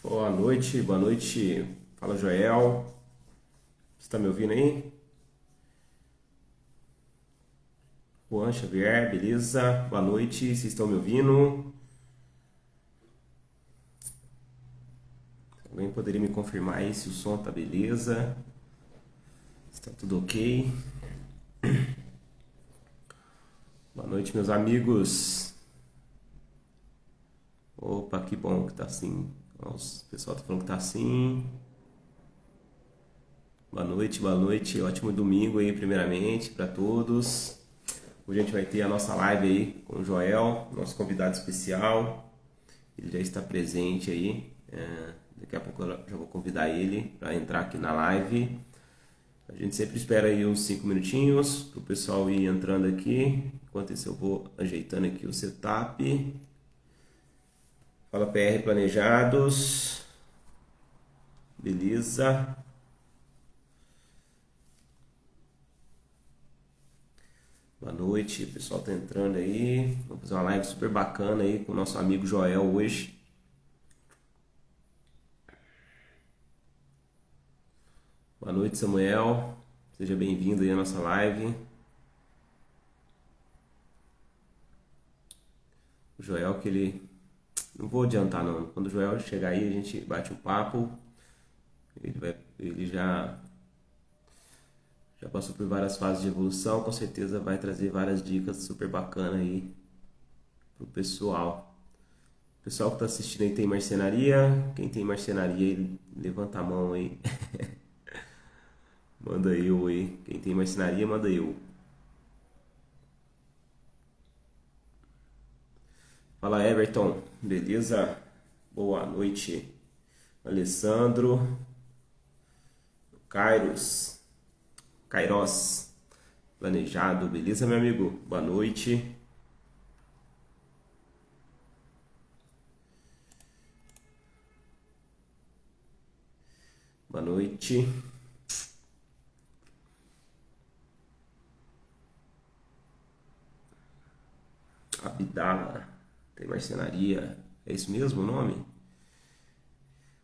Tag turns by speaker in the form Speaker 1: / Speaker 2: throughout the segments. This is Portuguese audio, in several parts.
Speaker 1: Boa noite, boa noite. Fala, Joel. Você tá me ouvindo aí? Juan Xavier, beleza? Boa noite, vocês estão me ouvindo? Alguém poderia me confirmar aí se o som tá beleza? Se tá tudo ok? Boa noite, meus amigos. Opa, que bom que tá assim. O pessoal tá falando que tá assim. Boa noite. Ótimo domingo aí, primeiramente, para todos. Hoje a gente vai ter a nossa live aí com o Joel, nosso convidado especial. Ele já está presente aí. Daqui a pouco eu já vou convidar ele para entrar aqui na live. A gente sempre espera aí uns 5 minutinhos para o pessoal ir entrando aqui. Enquanto isso eu vou ajeitando aqui o setup. Fala PR Planejados. Beleza. Boa noite, o pessoal tá entrando aí. Vamos fazer uma live super bacana aí com o nosso amigo Joel hoje. Boa noite, Samuel. Seja bem-vindo aí à nossa live. O Joel que ele... Não vou adiantar não. Quando o Joel chegar aí, a gente bate um papo. Ele já passou por várias fases de evolução. Com certeza vai trazer várias dicas super bacanas aí pro pessoal. O pessoal que tá assistindo aí tem marcenaria. Quem tem marcenaria, levanta a mão aí. Manda eu aí. Quem tem marcenaria, manda eu. Fala, Everton. Beleza? Boa noite. Alessandro. Kairos. Planejado. Beleza, meu amigo? Boa noite. Boa noite. Abdala. Tem marcenaria. É isso mesmo o nome?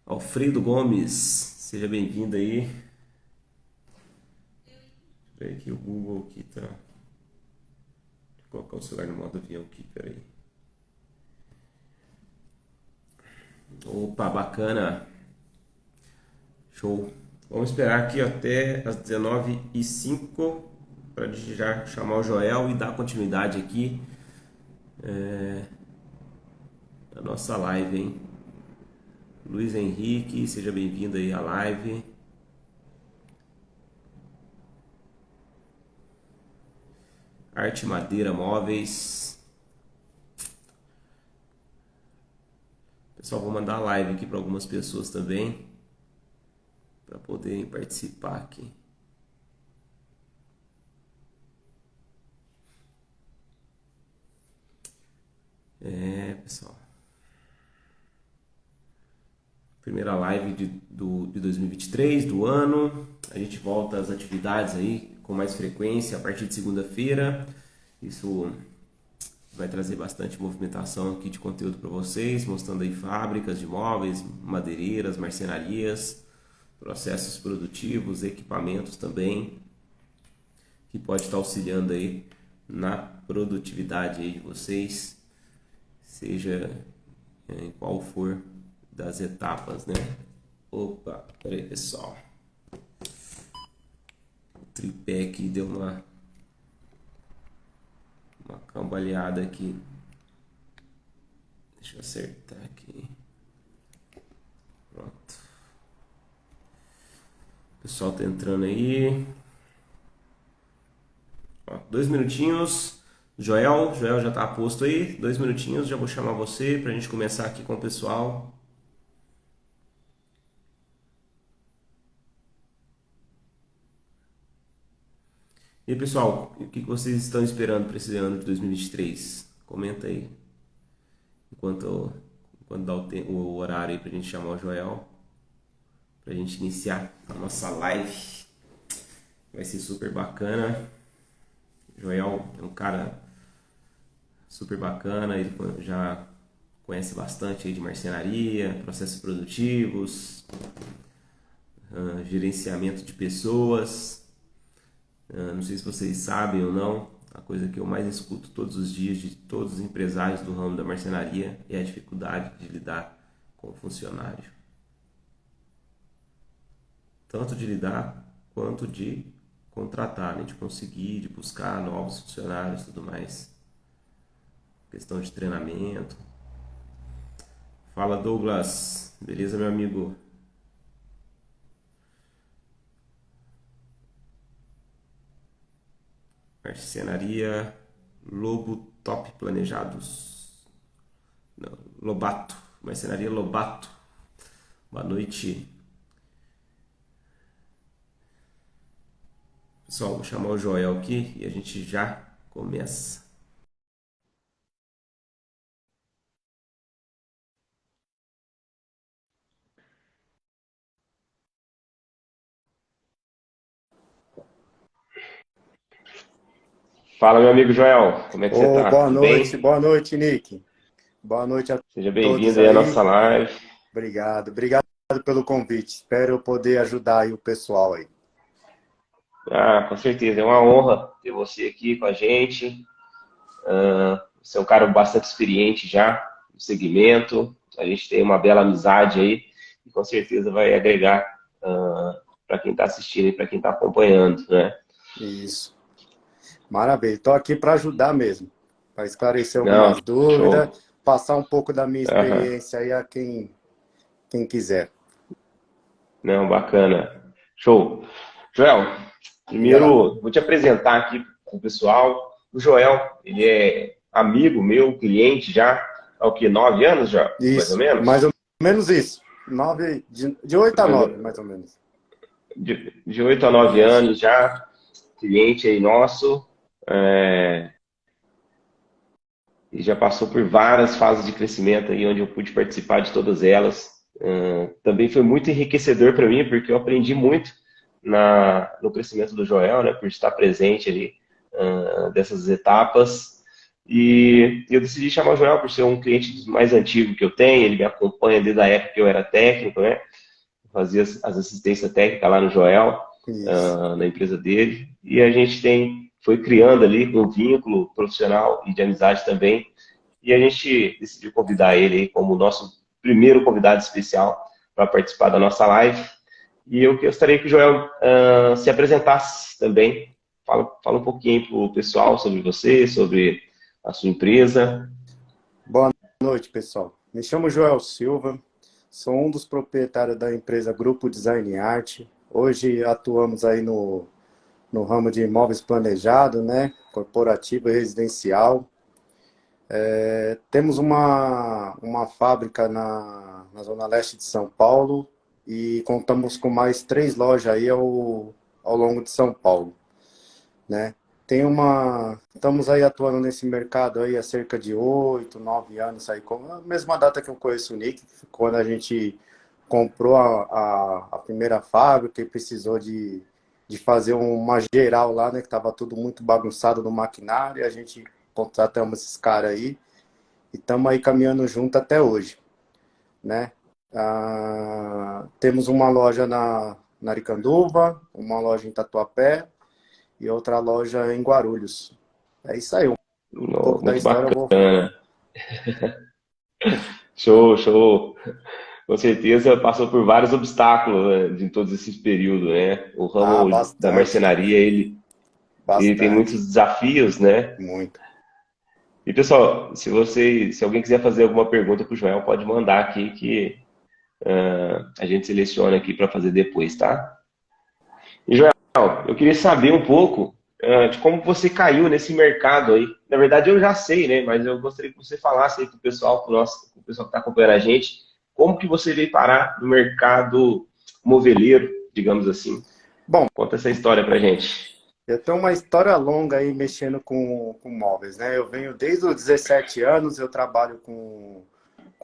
Speaker 1: Alfredo Gomes. Seja bem-vindo aí. Deixa eu ver aqui o Google aqui, tá? Deixa eu colocar o celular no modo avião aqui, peraí. Opa, bacana. Show. Vamos esperar aqui até as 19h05 para já chamar o Joel e dar continuidade aqui na nossa live, hein? Luiz Henrique, seja bem-vindo aí à live. Arte Madeira Móveis. Pessoal, vou mandar a live aqui para algumas pessoas também, para poderem participar aqui. Pessoal. Primeira live de 2023, do ano. A gente volta às atividades aí com mais frequência a partir de segunda-feira. Isso vai trazer bastante movimentação aqui de conteúdo para vocês, mostrando aí fábricas de móveis, madeireiras, marcenarias, processos produtivos, equipamentos também, que pode estar auxiliando aí na produtividade aí de vocês, seja em qual for das etapas, né? Opa, peraí, pessoal. O tripé aqui deu uma cambaleada aqui. Deixa eu acertar aqui. Pronto. O pessoal tá entrando aí. Ó, 2 minutinhos. Joel já tá posto aí. 2 minutinhos, já vou chamar você pra gente começar aqui com o pessoal. E aí, pessoal, o que vocês estão esperando para esse ano de 2023? Comenta aí. Enquanto dá o horário aí pra gente chamar o Joel, pra gente iniciar a nossa live. Vai ser super bacana. O Joel é um cara super bacana, ele já conhece bastante aí de marcenaria, processos produtivos, gerenciamento de pessoas. Não sei se vocês sabem ou não, a coisa que eu mais escuto todos os dias de todos os empresários do ramo da marcenaria é a dificuldade de lidar com o funcionário. Tanto de lidar quanto de contratar, né? De conseguir, de buscar novos funcionários e tudo mais. Questão de treinamento. Fala, Douglas. Beleza, meu amigo? Marcenaria Lobo Top Planejados. Não, Lobato. Marcenaria Lobato. Boa noite. Pessoal, vou chamar o Joel aqui e a gente já começa. Fala, meu amigo Joel. Como é que você
Speaker 2: Ô,
Speaker 1: tá? Tudo bem?
Speaker 2: boa noite, Nick. Boa noite a
Speaker 1: Seja
Speaker 2: todos
Speaker 1: bem-vindo aí à
Speaker 2: aí.
Speaker 1: nossa live.
Speaker 2: Obrigado pelo convite. Espero poder ajudar aí o pessoal aí.
Speaker 1: Ah, com certeza. É uma honra ter você aqui com a gente. Você é um cara bastante experiente já no segmento. A gente tem uma bela amizade aí e com certeza vai agregar para quem está assistindo e para quem está acompanhando, né?
Speaker 2: Isso. Maravilha. Estou aqui para ajudar mesmo, para esclarecer
Speaker 1: Não,
Speaker 2: algumas dúvidas,
Speaker 1: show.
Speaker 2: passar um pouco da minha
Speaker 1: Aham.
Speaker 2: experiência aí a quem quiser.
Speaker 1: Não, bacana. Show. Joel,
Speaker 2: Diga lá.
Speaker 1: primeiro vou te apresentar aqui para o pessoal. O Joel, ele é amigo meu, cliente já há o quê? 9 anos já, mais ou
Speaker 2: Isso, mais
Speaker 1: menos?
Speaker 2: ou menos isso. De 8 a
Speaker 1: Mais
Speaker 2: 9,
Speaker 1: ou-
Speaker 2: mais ou menos.
Speaker 1: de 8 a 9
Speaker 2: Isso.
Speaker 1: anos já, cliente aí nosso. é, e já passou por várias fases de crescimento aí, onde eu pude participar de todas elas. Também foi muito enriquecedor para mim, porque eu aprendi muito no crescimento do Joel, né, por estar presente ali dessas etapas. E eu decidi chamar o Joel por ser um cliente mais antigo que eu tenho, ele me acompanha desde a época que eu era técnico, né, fazia as assistências técnicas lá no Joel,
Speaker 2: Isso.
Speaker 1: na empresa dele, e a gente foi criando ali um vínculo profissional e de amizade também, e a gente decidiu convidar ele aí como nosso primeiro convidado especial para participar da nossa live. E eu gostaria que o Joel se apresentasse também. Fala um pouquinho para o pessoal sobre você, sobre a sua empresa.
Speaker 2: Boa noite, pessoal. Me chamo Joel Silva, sou um dos proprietários da empresa Grupo Design Arte. Hoje atuamos aí no ramo de imóveis planejados, né? Corporativo e residencial. Temos uma fábrica na Zona Leste de São Paulo e contamos com mais 3 lojas aí ao longo de São Paulo, né? Estamos aí atuando nesse mercado aí há cerca de 8, 9 anos aí, com a mesma data que eu conheço o Nick, quando a gente comprou a primeira fábrica e precisou de fazer uma geral lá, né, que estava tudo muito bagunçado no maquinário, e a gente contratamos esses caras aí e estamos aí caminhando junto até hoje, né? Temos uma loja na Aricanduva, uma loja em Tatuapé, e outra loja em Guarulhos. É isso aí, um pouco da
Speaker 1: Muito
Speaker 2: história eu vou.
Speaker 1: bacana. Show, show. Com certeza passou por vários obstáculos, né, em todos esses períodos, né? O
Speaker 2: Ah,
Speaker 1: ramo da
Speaker 2: bastante,
Speaker 1: marcenaria, ele tem
Speaker 2: bastante,
Speaker 1: muitos desafios, né?
Speaker 2: muito.
Speaker 1: E pessoal, se alguém quiser fazer alguma pergunta para o Joel, pode mandar aqui que a gente seleciona aqui para fazer depois, tá? E Joel, eu queria saber um pouco de como você caiu nesse mercado aí. Na verdade, eu já sei, né? Mas eu gostaria que você falasse aí para o pessoal, pro pessoal que está acompanhando a gente, como que você veio parar no mercado moveleiro, digamos assim.
Speaker 2: Bom,
Speaker 1: Conta essa história pra gente.
Speaker 2: eu tenho uma história longa aí mexendo com móveis, né? Eu venho desde os 17 anos, eu trabalho com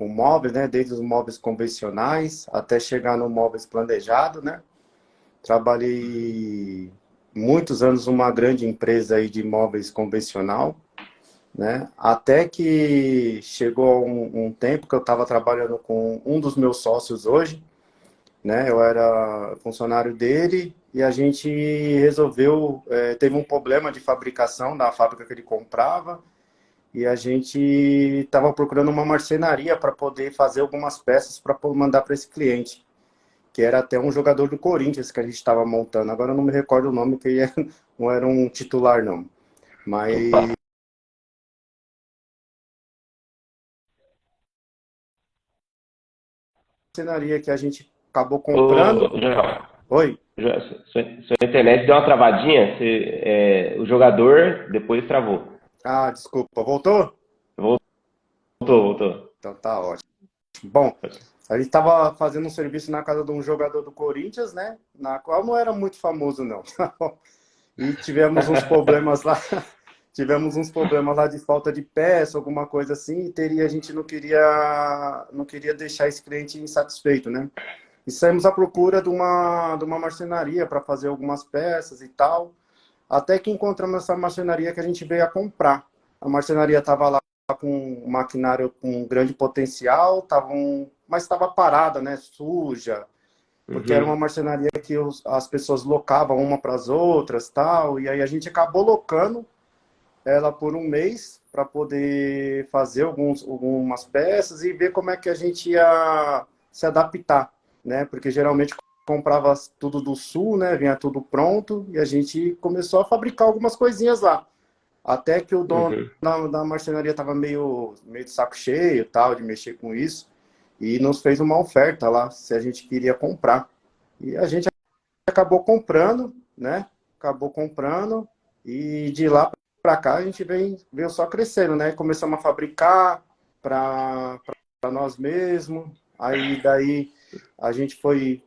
Speaker 2: móveis, né? Desde os móveis convencionais até chegar no móveis planejado, né? Trabalhei muitos anos numa grande empresa aí de móveis convencional, né? Até que chegou um tempo que eu estava trabalhando com um dos meus sócios hoje, né? Eu era funcionário dele e a gente resolveu, teve um problema de fabricação da fábrica que ele comprava e a gente estava procurando uma marcenaria para poder fazer algumas peças para mandar para esse cliente, que era até um jogador do Corinthians que a gente estava montando. Agora eu não me recordo o nome, que não era um titular, não.
Speaker 1: Opa.
Speaker 2: Mas a marcenaria que a gente acabou comprando.
Speaker 1: Ô, João,
Speaker 2: Oi?
Speaker 1: sua internet deu uma travadinha, o jogador depois travou.
Speaker 2: Ah, desculpa, voltou?
Speaker 1: Voltou.
Speaker 2: Então tá ótimo. Bom, a gente estava fazendo um serviço na casa de um jogador do Corinthians, né? Na qual não era muito famoso, não. E tivemos uns problemas lá, tivemos uns problemas lá de falta de peça, alguma coisa assim, e a gente não queria deixar esse cliente insatisfeito, né? E saímos à procura de uma marcenaria para fazer algumas peças e tal, até que encontramos essa marcenaria que a gente veio a comprar. A marcenaria estava lá com um maquinário com grande potencial, mas estava parada, né? Suja, porque era uma
Speaker 1: Uhum,
Speaker 2: marcenaria que as pessoas locavam uma para as outras, tal, e aí a gente acabou locando ela por um mês para poder fazer algumas peças e ver como é que a gente ia se adaptar, né? Porque geralmente comprava tudo do sul, né? Vinha tudo pronto e a gente começou a fabricar algumas coisinhas lá. Até que o dono
Speaker 1: uhum.
Speaker 2: da marcenaria estava meio de saco cheio, tal, de mexer com isso, e nos fez uma oferta lá, se a gente queria comprar. E a gente acabou comprando, né? Acabou comprando e de lá para cá a gente veio só crescendo, né? Começamos a fabricar para nós mesmos. Aí daí a gente foi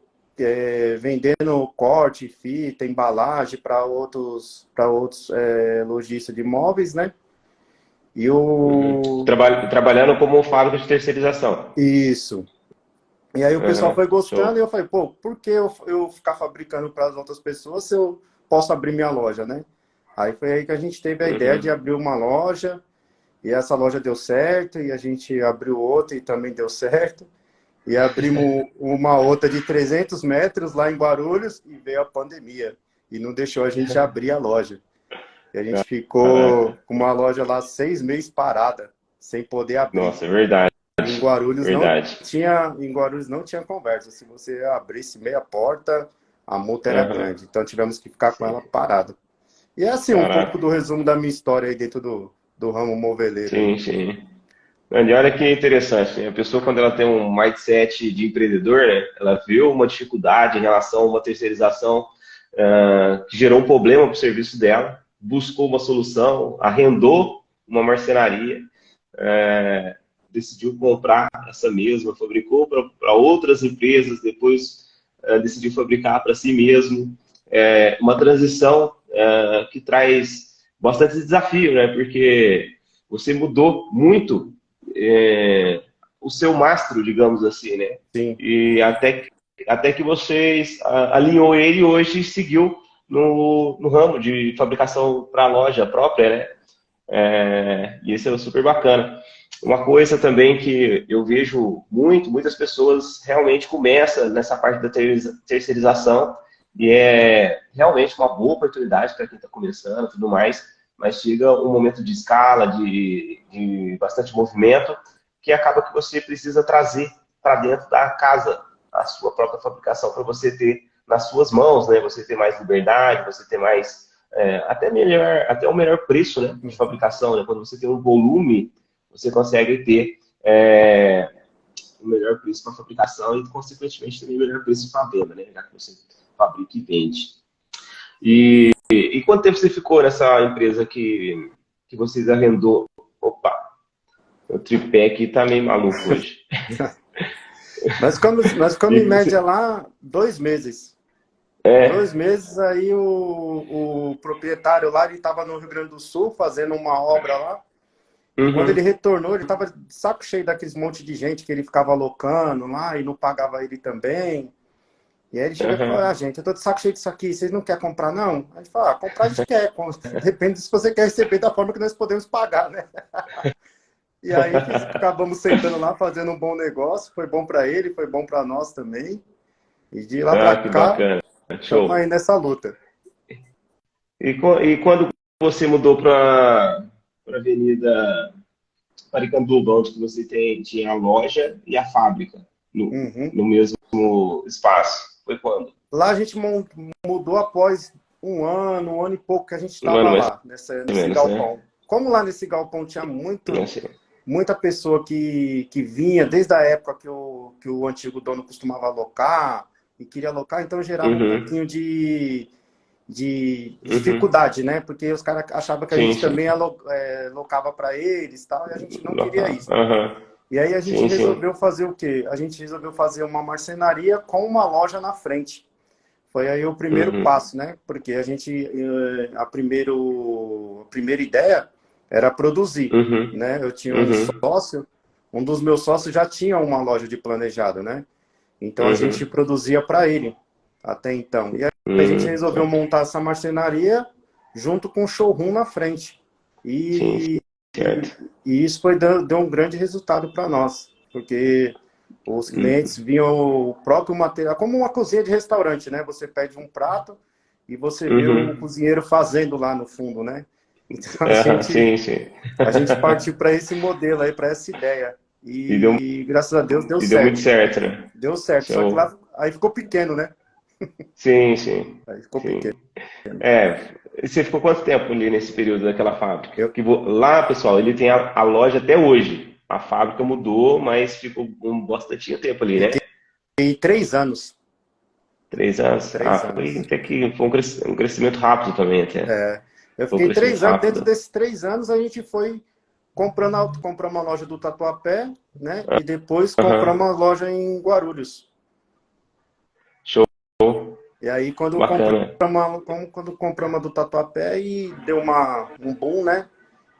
Speaker 2: vendendo corte, fita, embalagem para outros lojistas de imóveis, né? E
Speaker 1: Uhum.
Speaker 2: o
Speaker 1: Trabalhando como fábrica de terceirização.
Speaker 2: isso. E aí o pessoal
Speaker 1: Aham,
Speaker 2: foi gostando e
Speaker 1: show.
Speaker 2: eu falei, pô, por que eu ficar fabricando para as outras pessoas se eu posso abrir minha loja, né? Aí foi aí que a gente teve a ideia de
Speaker 1: Uhum.
Speaker 2: abrir uma loja, e essa loja deu certo, e a gente abriu outra e também deu certo. E abrimos uma outra de 300 metros lá em Guarulhos e veio a pandemia. E não deixou a gente abrir a loja. E a gente ficou
Speaker 1: Caraca.
Speaker 2: com uma loja lá 6 meses parada, sem poder abrir.
Speaker 1: Nossa, é verdade,
Speaker 2: Em Guarulhos não
Speaker 1: verdade.
Speaker 2: tinha conversa. Se você abrisse meia porta, a multa era
Speaker 1: Aham,
Speaker 2: grande. Então tivemos que ficar com
Speaker 1: sim.
Speaker 2: ela parada. E é assim, um pouco
Speaker 1: Caraca.
Speaker 2: do resumo da minha história aí dentro do ramo moveleiro aí.
Speaker 1: Sim, sim. E olha que interessante, né? A pessoa, quando ela tem um mindset de empreendedor, né? Ela viu uma dificuldade em relação a uma terceirização que gerou um problema para o serviço dela, buscou uma solução, arrendou uma marcenaria, é, decidiu comprar essa mesma, fabricou para outras empresas, depois decidiu fabricar para si mesmo. Uma transição que traz bastante desafio, né? Porque você mudou muito o seu mastro, digamos assim, né?
Speaker 2: Sim,
Speaker 1: E até que vocês alinhou ele hoje e seguiu no ramo de fabricação para a loja própria, né? E isso é super bacana. Uma coisa também que eu vejo muitas pessoas realmente começam nessa parte da terceirização e é realmente uma boa oportunidade para quem está começando e tudo mais, mas chega um momento de escala, de bastante movimento, que acaba que você precisa trazer para dentro da casa a sua própria fabricação para você ter nas suas mãos, né? Você ter mais liberdade, você ter mais até o melhor preço, né, de fabricação, né? Quando você tem um volume, você consegue ter o melhor preço para fabricação e, consequentemente, também o melhor preço para venda, né? Já que você fabrica e vende. E quanto tempo você ficou nessa empresa que vocês arrendou? Opa, o tripé aqui tá meio maluco hoje.
Speaker 2: nós ficamos
Speaker 1: E
Speaker 2: em média
Speaker 1: você,
Speaker 2: lá 2 meses.
Speaker 1: é,
Speaker 2: 2 meses aí o proprietário lá, ele estava no Rio Grande do Sul fazendo uma obra lá. E quando ele
Speaker 1: uhum,
Speaker 2: retornou, ele estava de saco cheio daqueles monte de gente que ele ficava alocando lá e não pagava ele também. E aí ele chega e fala,
Speaker 1: Aham.
Speaker 2: ah, gente, eu tô de saco cheio disso aqui, vocês não querem comprar, não? A gente fala, ah, comprar a gente quer, depende se você quer receber da forma que nós podemos pagar, né? E aí acabamos sentando lá, fazendo um bom negócio, foi bom para ele, foi bom para nós também. E de lá para
Speaker 1: Ah, que
Speaker 2: cá,
Speaker 1: bacana.
Speaker 2: estamos
Speaker 1: Show.
Speaker 2: aí nessa luta.
Speaker 1: E quando você mudou para a Avenida Paricanduva, onde que você tinha a loja e a fábrica
Speaker 2: Uhum.
Speaker 1: no mesmo espaço? Foi quando?
Speaker 2: Lá a gente mudou após um ano e pouco que a gente
Speaker 1: Um ano
Speaker 2: estava
Speaker 1: mais
Speaker 2: lá,
Speaker 1: ou
Speaker 2: nesse
Speaker 1: menos, né?
Speaker 2: galpão. Como lá nesse galpão tinha
Speaker 1: Assim.
Speaker 2: muita pessoa que vinha desde a época que o antigo dono costumava alocar e queria alocar, então gerava um
Speaker 1: Uhum,
Speaker 2: pouquinho de
Speaker 1: uhum.
Speaker 2: dificuldade, né? Porque os caras achavam que a
Speaker 1: Sim,
Speaker 2: gente
Speaker 1: sim.
Speaker 2: também locava para eles, tal, e a gente não queria
Speaker 1: Local.
Speaker 2: isso.
Speaker 1: Aham.
Speaker 2: E aí a gente
Speaker 1: Sim, sim.
Speaker 2: resolveu fazer o quê? A gente resolveu fazer uma marcenaria com uma loja na frente. Foi aí o primeiro
Speaker 1: Uhum,
Speaker 2: passo, né? Porque a primeira ideia era produzir,
Speaker 1: uhum,
Speaker 2: né? Eu tinha um
Speaker 1: uhum,
Speaker 2: sócio, um dos meus sócios já tinha uma loja de planejado, né? Então a gente
Speaker 1: uhum,
Speaker 2: produzia para ele até então. E aí a gente resolveu
Speaker 1: certo.
Speaker 2: montar essa marcenaria junto com o showroom na frente.
Speaker 1: Sim,
Speaker 2: E,
Speaker 1: certo.
Speaker 2: e isso deu um grande resultado para nós, porque os clientes
Speaker 1: Uhum,
Speaker 2: viam o próprio material, como uma cozinha de restaurante, né? Você pede um prato e você vê o
Speaker 1: uhum.
Speaker 2: cozinheiro fazendo lá no fundo, né? Então
Speaker 1: Aham, sim, sim.
Speaker 2: a gente partiu para esse modelo aí, para essa ideia.
Speaker 1: E deu,
Speaker 2: E graças a Deus deu
Speaker 1: e deu muito
Speaker 2: certo.
Speaker 1: certo, né?
Speaker 2: Deu certo. Só que
Speaker 1: Show.
Speaker 2: lá aí ficou pequeno, né?
Speaker 1: Sim, sim,
Speaker 2: Aí ficou pequeno.
Speaker 1: sim. É, e você ficou quanto tempo ali nesse período daquela fábrica?
Speaker 2: Eu
Speaker 1: Lá, pessoal, ele tem a loja até hoje. A fábrica mudou, mas ficou um bastante tempo ali, né?
Speaker 2: fiquei 3 anos.
Speaker 1: 3 anos? Ah,
Speaker 2: Três
Speaker 1: foi
Speaker 2: anos.
Speaker 1: até que foi um crescimento rápido também, até.
Speaker 2: Eu
Speaker 1: Foi um
Speaker 2: fiquei
Speaker 1: crescimento
Speaker 2: 3 anos. Dentro
Speaker 1: rápido.
Speaker 2: desses 3 anos, a gente foi compramos uma loja do Tatuapé, né? E depois compramos
Speaker 1: Aham.
Speaker 2: uma loja em Guarulhos.
Speaker 1: Show.
Speaker 2: E aí,
Speaker 1: Bacana.
Speaker 2: quando compramos a do Tatuapé, e deu um boom, né?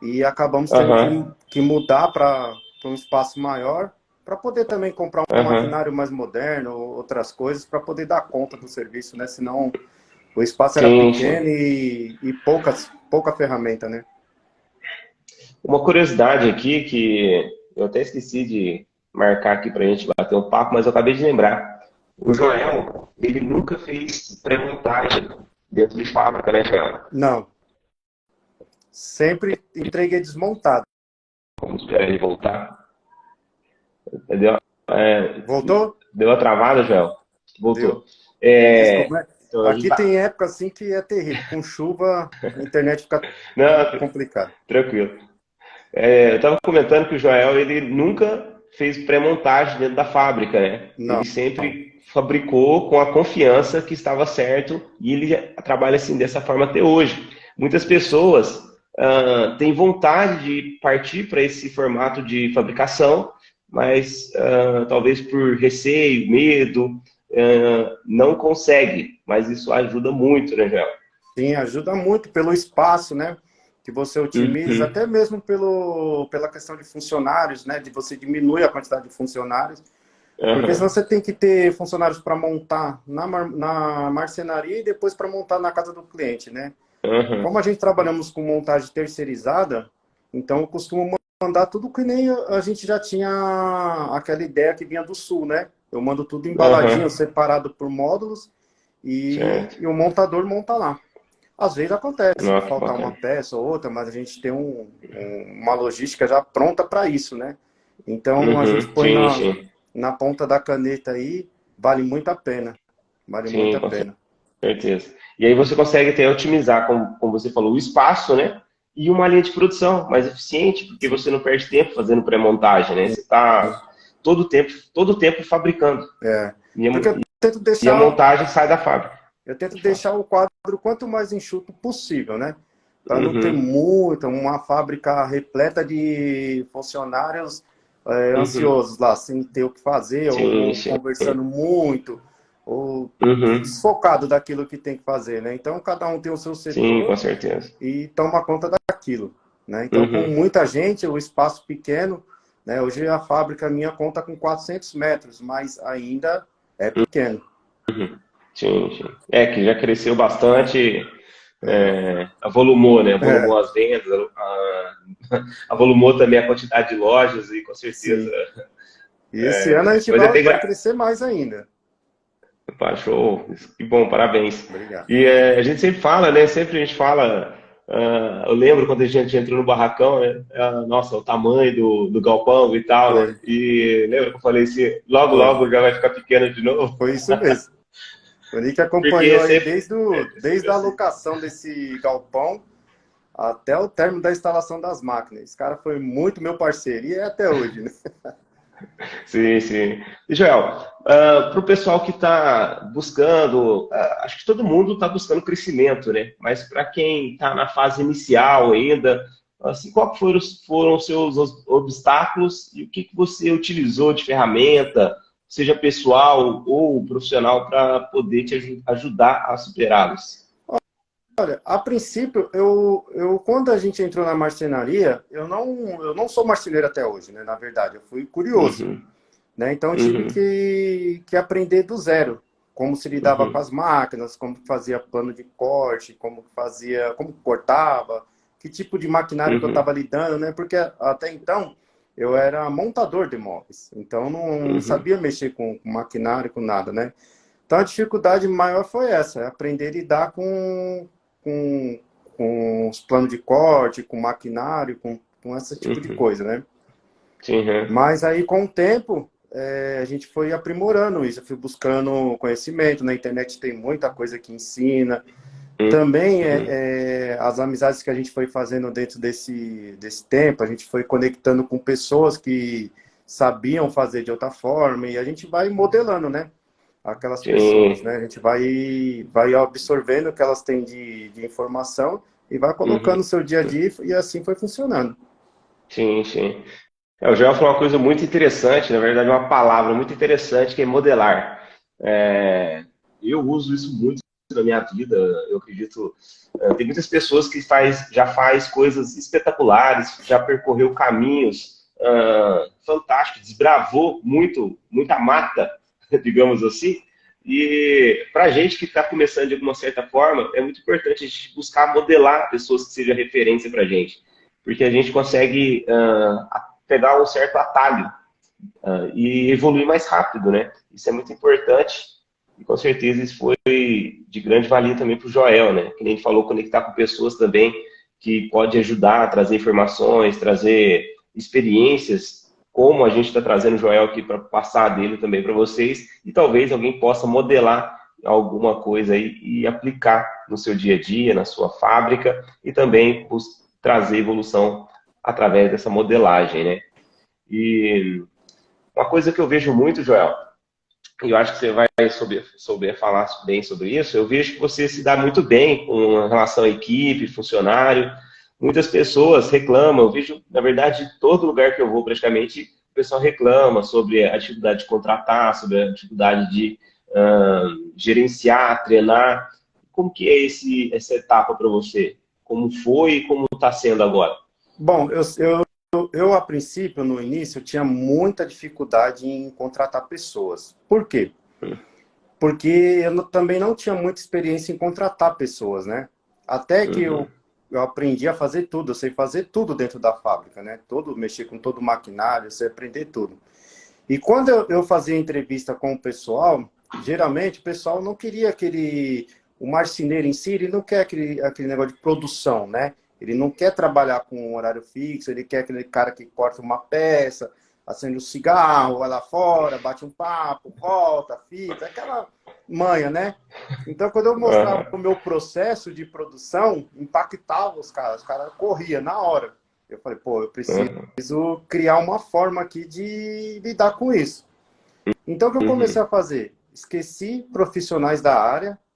Speaker 2: E acabamos tendo
Speaker 1: Aham.
Speaker 2: que mudar para um espaço maior, para poder também comprar um
Speaker 1: Aham.
Speaker 2: maquinário mais moderno, outras coisas, para poder dar conta do serviço, né? Senão o espaço era
Speaker 1: Sim,
Speaker 2: pequeno
Speaker 1: sim.
Speaker 2: e pouca ferramenta, né?
Speaker 1: Uma curiosidade aqui que eu até esqueci de marcar aqui pra gente bater um papo, mas eu acabei de lembrar. O Joel, ele nunca fez pré-montagem dentro de fábrica, né, Joel?
Speaker 2: Não, sempre entreguei desmontado.
Speaker 1: Vamos esperar ele voltar. Deu, é,
Speaker 2: Voltou?
Speaker 1: deu uma travada, Joel? Voltou.
Speaker 2: Deu.
Speaker 1: É,
Speaker 2: Desculpa, né?
Speaker 1: então a gente
Speaker 2: Aqui
Speaker 1: tá.
Speaker 2: tem época assim que é terrível. Com chuva, a internet fica
Speaker 1: Não,
Speaker 2: complicada.
Speaker 1: tranquilo. É, eu estava comentando que o Joel ele nunca fez pré-montagem dentro da fábrica, né? Ele
Speaker 2: Não.
Speaker 1: sempre fabricou com a confiança que estava certo e ele trabalha assim dessa forma até hoje. Muitas pessoas têm vontade de partir para esse formato de fabricação, mas talvez por receio, medo, não consegue. Mas isso ajuda muito, né, Joel?
Speaker 2: Sim, ajuda muito pelo espaço, né? Que você otimiza,
Speaker 1: Uhum,
Speaker 2: até mesmo pela questão de funcionários, né? De você diminuir a quantidade de funcionários. Porque senão
Speaker 1: aham,
Speaker 2: você tem que ter funcionários para montar na marcenaria e depois para montar na casa do cliente, né?
Speaker 1: aham.
Speaker 2: Como a gente trabalhamos com montagem terceirizada, então eu costumo mandar tudo que nem a gente já tinha aquela ideia que vinha do sul, né? Eu mando tudo embaladinho,
Speaker 1: Aham,
Speaker 2: separado por módulos
Speaker 1: certo.
Speaker 2: e o montador monta lá. Às vezes acontece de
Speaker 1: Nossa, que
Speaker 2: faltar uma
Speaker 1: bacana.
Speaker 2: peça ou outra, mas a gente tem uma logística já pronta para isso, né? Então a gente
Speaker 1: Uhum,
Speaker 2: põe
Speaker 1: sim, sim,
Speaker 2: na ponta da caneta aí, vale muito a pena. Vale muito
Speaker 1: sim,
Speaker 2: a
Speaker 1: com
Speaker 2: pena.
Speaker 1: certeza. E aí você consegue até otimizar, como você falou, o espaço, né? E uma linha de produção mais eficiente, porque você não perde tempo fazendo pré-montagem, né? Você está todo tempo fabricando.
Speaker 2: É,
Speaker 1: E a,
Speaker 2: porque tento
Speaker 1: e a
Speaker 2: deixar
Speaker 1: montagem sai da fábrica.
Speaker 2: eu tento
Speaker 1: Pode falar.
Speaker 2: deixar o quadro quanto mais enxuto possível, né? Para não ter
Speaker 1: Uhum,
Speaker 2: uma fábrica repleta de funcionários
Speaker 1: uhum,
Speaker 2: ansiosos lá, sem ter o que fazer,
Speaker 1: sim,
Speaker 2: ou
Speaker 1: sim.
Speaker 2: conversando muito, ou
Speaker 1: Uhum,
Speaker 2: desfocado daquilo que tem que fazer, né? Então, cada um tem o seu
Speaker 1: sim, com
Speaker 2: setor
Speaker 1: certeza.
Speaker 2: e toma conta daquilo, né? Então, com
Speaker 1: Uhum,
Speaker 2: muita gente, o espaço pequeno, né? Hoje a fábrica minha conta com 400 metros, mas ainda é pequeno.
Speaker 1: sim, sim. É, que já cresceu bastante,
Speaker 2: É,
Speaker 1: avolumou, né?
Speaker 2: é,
Speaker 1: Avolumou as vendas, avolumou também a quantidade de lojas e com certeza.
Speaker 2: sim. E esse ano a gente
Speaker 1: Mas é bem
Speaker 2: vai crescer mais ainda.
Speaker 1: Pá, show, que bom, parabéns.
Speaker 2: Obrigado.
Speaker 1: E a gente sempre fala, né? Sempre a gente fala. Eu lembro quando a gente entrou no barracão, né? Nossa, o tamanho do galpão e tal, né?
Speaker 2: Foi,
Speaker 1: E lembra que eu falei assim, logo,
Speaker 2: foi.
Speaker 1: logo já vai ficar pequeno de novo?
Speaker 2: Foi isso mesmo. O Nick
Speaker 1: Porque
Speaker 2: acompanhou aí
Speaker 1: sempre,
Speaker 2: desde
Speaker 1: sempre
Speaker 2: a
Speaker 1: assim.
Speaker 2: alocação desse galpão até o término da instalação das máquinas. Esse cara foi muito meu parceiro e é até hoje, né?
Speaker 1: Sim, sim. E, Joel, para o pessoal que está buscando, acho que todo mundo está buscando crescimento, né? Mas para quem está na fase inicial ainda, assim, qual que foram os seus obstáculos e o que você utilizou de ferramenta, seja pessoal ou profissional, para poder te ajudar a superá-los?
Speaker 2: Olha, a princípio, quando a gente entrou na marcenaria, eu não sou marceneiro até hoje, né? Na verdade, eu fui curioso,
Speaker 1: Uhum,
Speaker 2: né? Então eu tive
Speaker 1: uhum,
Speaker 2: que aprender do zero, como se lidava com
Speaker 1: uhum,
Speaker 2: as máquinas, como que fazia plano de corte, como que fazia, como que cortava, que tipo de maquinário que eu
Speaker 1: uhum,
Speaker 2: estava lidando, né? Porque até então eu era montador de móveis, então eu não
Speaker 1: uhum,
Speaker 2: sabia mexer com maquinário, com nada, né? Então a dificuldade maior foi essa, é aprender a lidar com, com os planos de corte, com maquinário, com esse tipo de
Speaker 1: uhum.
Speaker 2: coisa, né?
Speaker 1: Sim, uhum,
Speaker 2: Mas aí, com o tempo, a gente foi aprimorando isso. Eu fui buscando conhecimento. Na internet tem muita coisa que ensina. Também
Speaker 1: uhum,
Speaker 2: as amizades que a gente foi fazendo dentro desse tempo, a gente foi conectando com pessoas que sabiam fazer de outra forma e a gente vai modelando, né? Aquelas pessoas,
Speaker 1: sim.
Speaker 2: né? A gente vai absorvendo o que elas têm de informação e vai colocando
Speaker 1: Uhum.
Speaker 2: no seu dia a dia e assim foi funcionando.
Speaker 1: Sim, sim. O Joel falou uma coisa muito interessante, na verdade, uma palavra muito interessante, que é modelar. É, eu uso isso muito na minha vida, eu acredito. Tem muitas pessoas que já faz coisas espetaculares, já percorreu caminhos fantásticos, desbravou muita mata, digamos assim. E para a gente que está começando de alguma certa forma, é muito importante a gente buscar modelar pessoas que sejam referência para a gente, porque a gente consegue pegar um certo atalho e evoluir mais rápido, né? Isso é muito importante e com certeza isso foi de grande valia também para o Joel, né? Que nem ele falou, conectar com pessoas também que pode ajudar a trazer informações, trazer experiências, como a gente está trazendo o Joel aqui para passar dele também para vocês e talvez alguém possa modelar alguma coisa aí e aplicar no seu dia a dia, na sua fábrica e também trazer evolução através dessa modelagem, né? E uma coisa que eu vejo muito, Joel, e eu acho que você vai souber falar bem sobre isso, eu vejo que você se dá muito bem com relação à equipe, funcionário. Muitas pessoas reclamam, eu vejo, na verdade, todo lugar que eu vou, praticamente, o pessoal reclama sobre a dificuldade de contratar, sobre a dificuldade de gerenciar, treinar. Como que é essa etapa para você? Como foi e como está sendo agora?
Speaker 2: Bom, eu, a princípio, no início, eu tinha muita dificuldade em contratar pessoas. Por quê? Porque também não tinha muita experiência em contratar pessoas, né? Até que
Speaker 1: Uhum,
Speaker 2: eu aprendi a fazer tudo, eu sei fazer tudo dentro da fábrica, né? Mexer com todo o maquinário, eu sei aprender tudo. E quando eu fazia entrevista com o pessoal, geralmente o pessoal não queria o marceneiro em si, ele não quer aquele negócio de produção, né? Ele não quer trabalhar com um horário fixo, ele quer aquele cara que corta uma peça, acende um cigarro, vai lá fora, bate um papo, volta, fita, aquela manha, né? Então, quando eu mostrava o
Speaker 1: uhum,
Speaker 2: meu processo de produção, impactava os caras corriam na hora. Eu falei, pô, eu
Speaker 1: uhum,
Speaker 2: preciso criar uma forma aqui de lidar com isso. Então, o que eu comecei
Speaker 1: uhum,
Speaker 2: a fazer? Esqueci profissionais da área e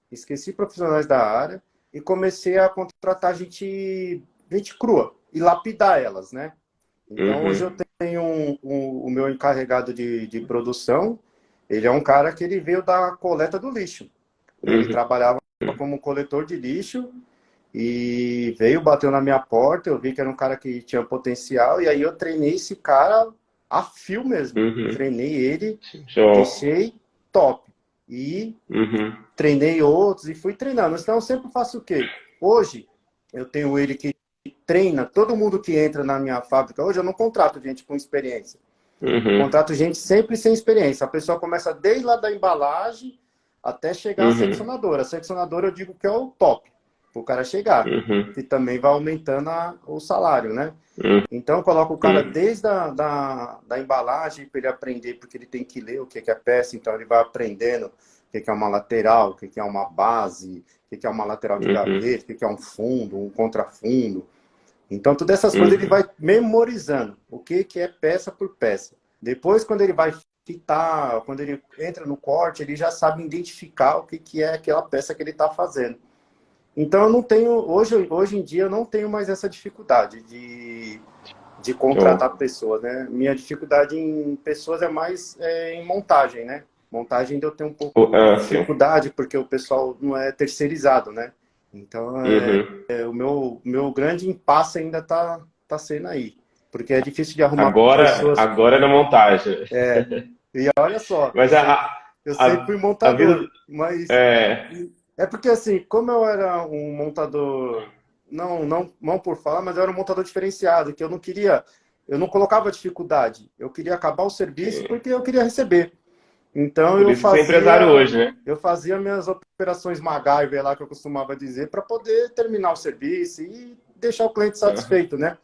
Speaker 2: comecei a contratar gente crua e lapidar elas, né? Então, hoje eu
Speaker 1: uhum,
Speaker 2: tenho o meu encarregado de produção, ele é um cara que ele veio da coleta do lixo. Ele
Speaker 1: uhum.
Speaker 2: trabalhava como coletor de lixo e veio, bateu na minha porta, eu vi que era um cara que tinha potencial, e aí eu treinei esse cara a fio mesmo.
Speaker 1: Uhum.
Speaker 2: Treinei ele,
Speaker 1: Show.
Speaker 2: deixei top. E
Speaker 1: Uhum.
Speaker 2: treinei outros e fui treinando. Então, eu sempre faço o quê? Hoje, eu tenho ele que treina todo mundo que entra na minha fábrica. Hoje, eu não contrato gente com experiência. Eu
Speaker 1: Uhum.
Speaker 2: contrato gente sempre sem experiência. A pessoa começa desde lá da embalagem até chegar à
Speaker 1: Uhum.
Speaker 2: seccionadora. A seccionadora, eu digo que é o top, para o cara chegar.
Speaker 1: Uhum.
Speaker 2: E também vai aumentando o salário, né?
Speaker 1: Uhum.
Speaker 2: Então, eu coloco o cara desde da embalagem para ele aprender, porque ele tem que ler o que é peça, então ele vai aprendendo o que é uma lateral, o que é uma base, o que é uma lateral de
Speaker 1: Uhum.
Speaker 2: gaveta, o que é um fundo, um contrafundo. Então, todas essas coisas ele
Speaker 1: Uhum.
Speaker 2: vai memorizando o que é peça por peça. Depois, quando ele vai fitar, quando ele entra no corte, ele já sabe identificar o que é aquela peça que ele está fazendo. Então, eu não tenho, hoje em dia, eu não tenho mais essa dificuldade de contratar
Speaker 1: Show.
Speaker 2: pessoas, né? Minha dificuldade em pessoas é mais em montagem, né? Montagem eu tenho um pouco de
Speaker 1: Sim.
Speaker 2: dificuldade, porque o pessoal não é terceirizado, né? Então,
Speaker 1: Uhum.
Speaker 2: o meu grande impasse ainda tá sendo aí. Porque é difícil de arrumar
Speaker 1: Agora,
Speaker 2: pessoas.
Speaker 1: agora é na montagem.
Speaker 2: E olha só, eu
Speaker 1: Mas
Speaker 2: sempre, eu sempre fui
Speaker 1: a vida.
Speaker 2: montador, mas
Speaker 1: É,
Speaker 2: é porque assim, como eu era um montador, não por falar, mas eu era um montador diferenciado, que eu não colocava dificuldade. Eu queria acabar o serviço
Speaker 1: sim.
Speaker 2: porque eu queria receber. Então
Speaker 1: Por isso que você é empresário hoje, né?
Speaker 2: eu fazia minhas operações MacGyver lá que eu costumava dizer para poder terminar o serviço e deixar o cliente
Speaker 1: Aham.
Speaker 2: satisfeito, né?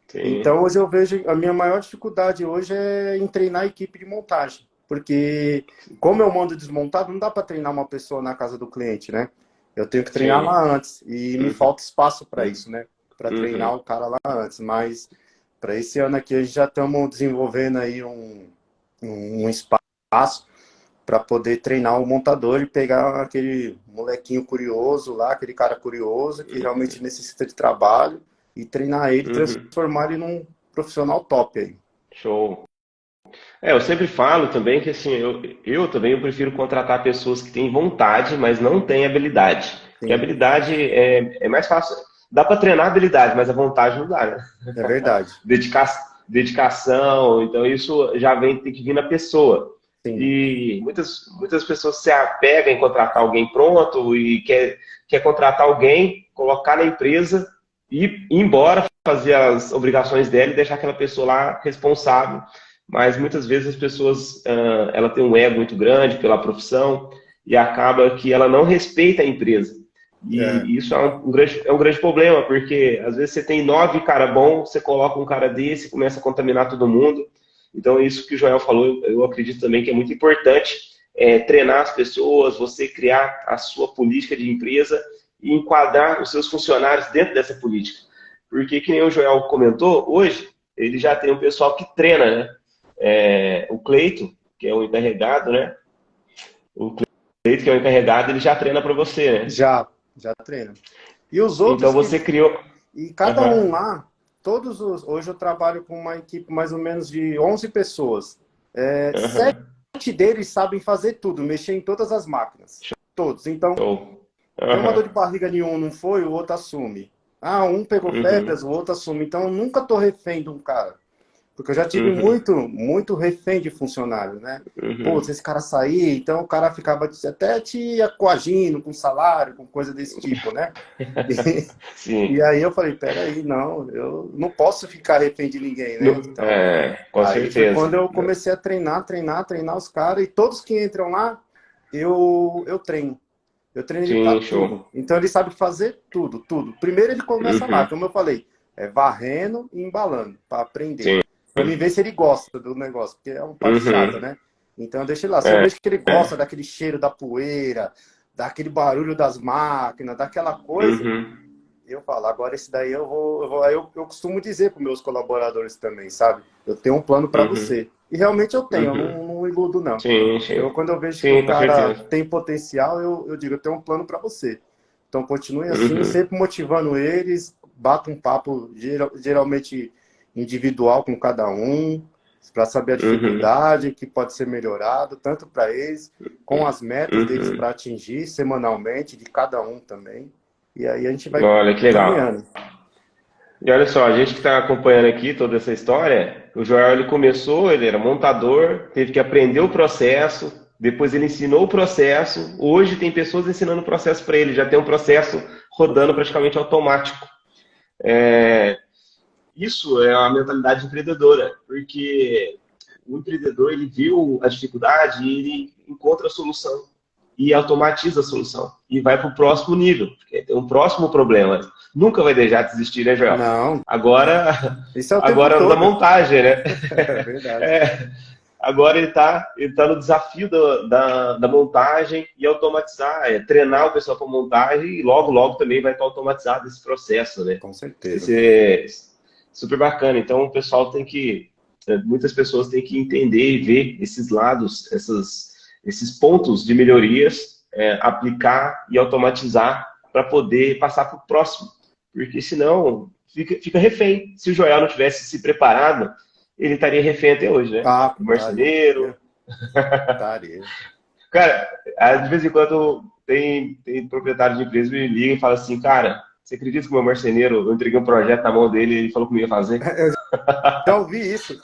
Speaker 1: Sim.
Speaker 2: Então hoje eu vejo a minha maior dificuldade hoje é em treinar a equipe de montagem, porque como eu mando desmontado, não dá para treinar uma pessoa na casa do cliente, né? Eu tenho que treinar
Speaker 1: Sim.
Speaker 2: lá antes e me
Speaker 1: Uhum.
Speaker 2: falta espaço para
Speaker 1: Uhum.
Speaker 2: isso, né? Para treinar
Speaker 1: Uhum.
Speaker 2: o cara lá antes, mas para esse ano aqui a gente já estamos desenvolvendo aí um espaço para poder treinar o montador e pegar aquele molequinho curioso lá, aquele cara curioso que realmente necessita de trabalho e treinar ele,
Speaker 1: Uhum.
Speaker 2: transformar ele num profissional top aí.
Speaker 1: Show. Eu sempre falo também que assim, eu também eu prefiro contratar pessoas que têm vontade, mas não têm habilidade. Porque a
Speaker 2: Sim,
Speaker 1: habilidade é mais fácil. Dá para treinar a habilidade, mas a vontade não dá, né?
Speaker 2: é verdade.
Speaker 1: Dedica- Dedicação, então isso já tem que vir na pessoa.
Speaker 2: Sim,
Speaker 1: E muitas pessoas se apegam em contratar alguém pronto e quer contratar alguém, colocar na empresa e ir embora, fazer as obrigações dela e deixar aquela pessoa lá responsável. Mas muitas vezes as pessoas, ela tem um ego muito grande pela profissão e acaba que ela não respeita a empresa.
Speaker 2: é,
Speaker 1: E isso é um grande problema, porque às vezes você tem 9 cara bom, você coloca um cara desse, começa a contaminar todo mundo. Então, isso que o Joel falou, eu acredito também que é muito importante treinar as pessoas, você criar a sua política de empresa e enquadrar os seus funcionários dentro dessa política. Porque, que nem o Joel comentou, hoje ele já tem um pessoal que treina, né? O Cleito, que é o encarregado, né? O Cleito, que é o encarregado, ele já treina para você, né?
Speaker 2: já treino. E os
Speaker 1: Então
Speaker 2: outros que
Speaker 1: você criou.
Speaker 2: e cada
Speaker 1: Aham,
Speaker 2: um lá, hoje eu trabalho com uma equipe mais ou menos de 11 pessoas.
Speaker 1: aham,
Speaker 2: 7 deles sabem fazer tudo, mexer em todas as máquinas. Todos. Então,
Speaker 1: show.
Speaker 2: deu uma dor
Speaker 1: Aham,
Speaker 2: de barriga em um, não foi, o outro assume. Ah, um pegou férias,
Speaker 1: uhum,
Speaker 2: o outro assume. Então, eu nunca tô refém de um cara. Porque eu já tive
Speaker 1: uhum,
Speaker 2: muito refém de funcionário, né? Pô, se
Speaker 1: uhum.
Speaker 2: esse cara sair, então o cara ficava até te coagindo com salário, com coisa desse tipo, né? E
Speaker 1: Sim.
Speaker 2: aí eu falei, peraí, não, eu não posso ficar refém de ninguém, né? Então,
Speaker 1: Com
Speaker 2: aí foi
Speaker 1: certeza.
Speaker 2: quando eu comecei a treinar os caras, e todos que entram lá, eu treino. Eu treino ele para
Speaker 1: Sim,
Speaker 2: tudo.
Speaker 1: show.
Speaker 2: Então ele sabe fazer tudo, tudo. Primeiro ele começa lá,
Speaker 1: Uhum,
Speaker 2: como eu falei, varrendo e embalando, para aprender.
Speaker 1: sim.
Speaker 2: Para mim ver se ele gosta do negócio, porque é uma parte chata,
Speaker 1: Uhum,
Speaker 2: né? Então eu deixo ele lá. Se eu
Speaker 1: é,
Speaker 2: vejo que ele gosta daquele cheiro da poeira, daquele barulho das máquinas, daquela coisa,
Speaker 1: uhum,
Speaker 2: eu falo, agora esse daí aí eu costumo dizer para meus colaboradores também, sabe? Eu tenho um plano para
Speaker 1: uhum,
Speaker 2: você. E realmente eu tenho, eu
Speaker 1: uhum.
Speaker 2: não iludo, não.
Speaker 1: Sim, sim.
Speaker 2: Quando eu vejo que o
Speaker 1: Sim, com
Speaker 2: cara
Speaker 1: certeza.
Speaker 2: tem potencial, eu digo, eu tenho um plano para você. Então continue assim,
Speaker 1: Uhum,
Speaker 2: sempre motivando eles, bata um papo geralmente individual com cada um, para saber a
Speaker 1: uhum,
Speaker 2: dificuldade que pode ser melhorado, tanto para eles, com as metas deles
Speaker 1: uhum.
Speaker 2: para atingir semanalmente, de cada um também. E aí a gente vai
Speaker 1: Olha que legal.
Speaker 2: caminhando.
Speaker 1: E olha só, a gente que está acompanhando aqui toda essa história, o Joel ele começou, ele era montador, teve que aprender o processo, depois ele ensinou o processo, hoje tem pessoas ensinando o processo para ele, já tem um processo rodando praticamente automático. Isso é uma mentalidade empreendedora, porque o empreendedor ele viu a dificuldade e ele encontra a solução e automatiza a solução e vai para o próximo nível, porque tem um próximo problema. Nunca vai deixar de existir, né, Joel?
Speaker 2: Não.
Speaker 1: Agora,
Speaker 2: Isso é o tempo
Speaker 1: agora
Speaker 2: todo.
Speaker 1: da montagem, né?
Speaker 2: É verdade.
Speaker 1: Agora ele tá no desafio da montagem e automatizar, treinar o pessoal para montagem e logo também vai estar automatizado esse processo, né?
Speaker 2: Com certeza.
Speaker 1: Isso é super bacana. Então o pessoal muitas pessoas têm que entender e ver esses lados, esses pontos de melhorias, aplicar e automatizar para poder passar para o próximo. Porque senão fica refém. Se o Joel não tivesse se preparado, ele estaria refém até hoje, né? O marceneiro.
Speaker 2: Estaria.
Speaker 1: Cara, de vez em quando tem proprietário de empresa que me liga e fala assim, cara, você acredita que o meu marceneiro, eu entreguei um projeto na mão dele e ele falou que não ia fazer?
Speaker 2: Eu já ouvi isso.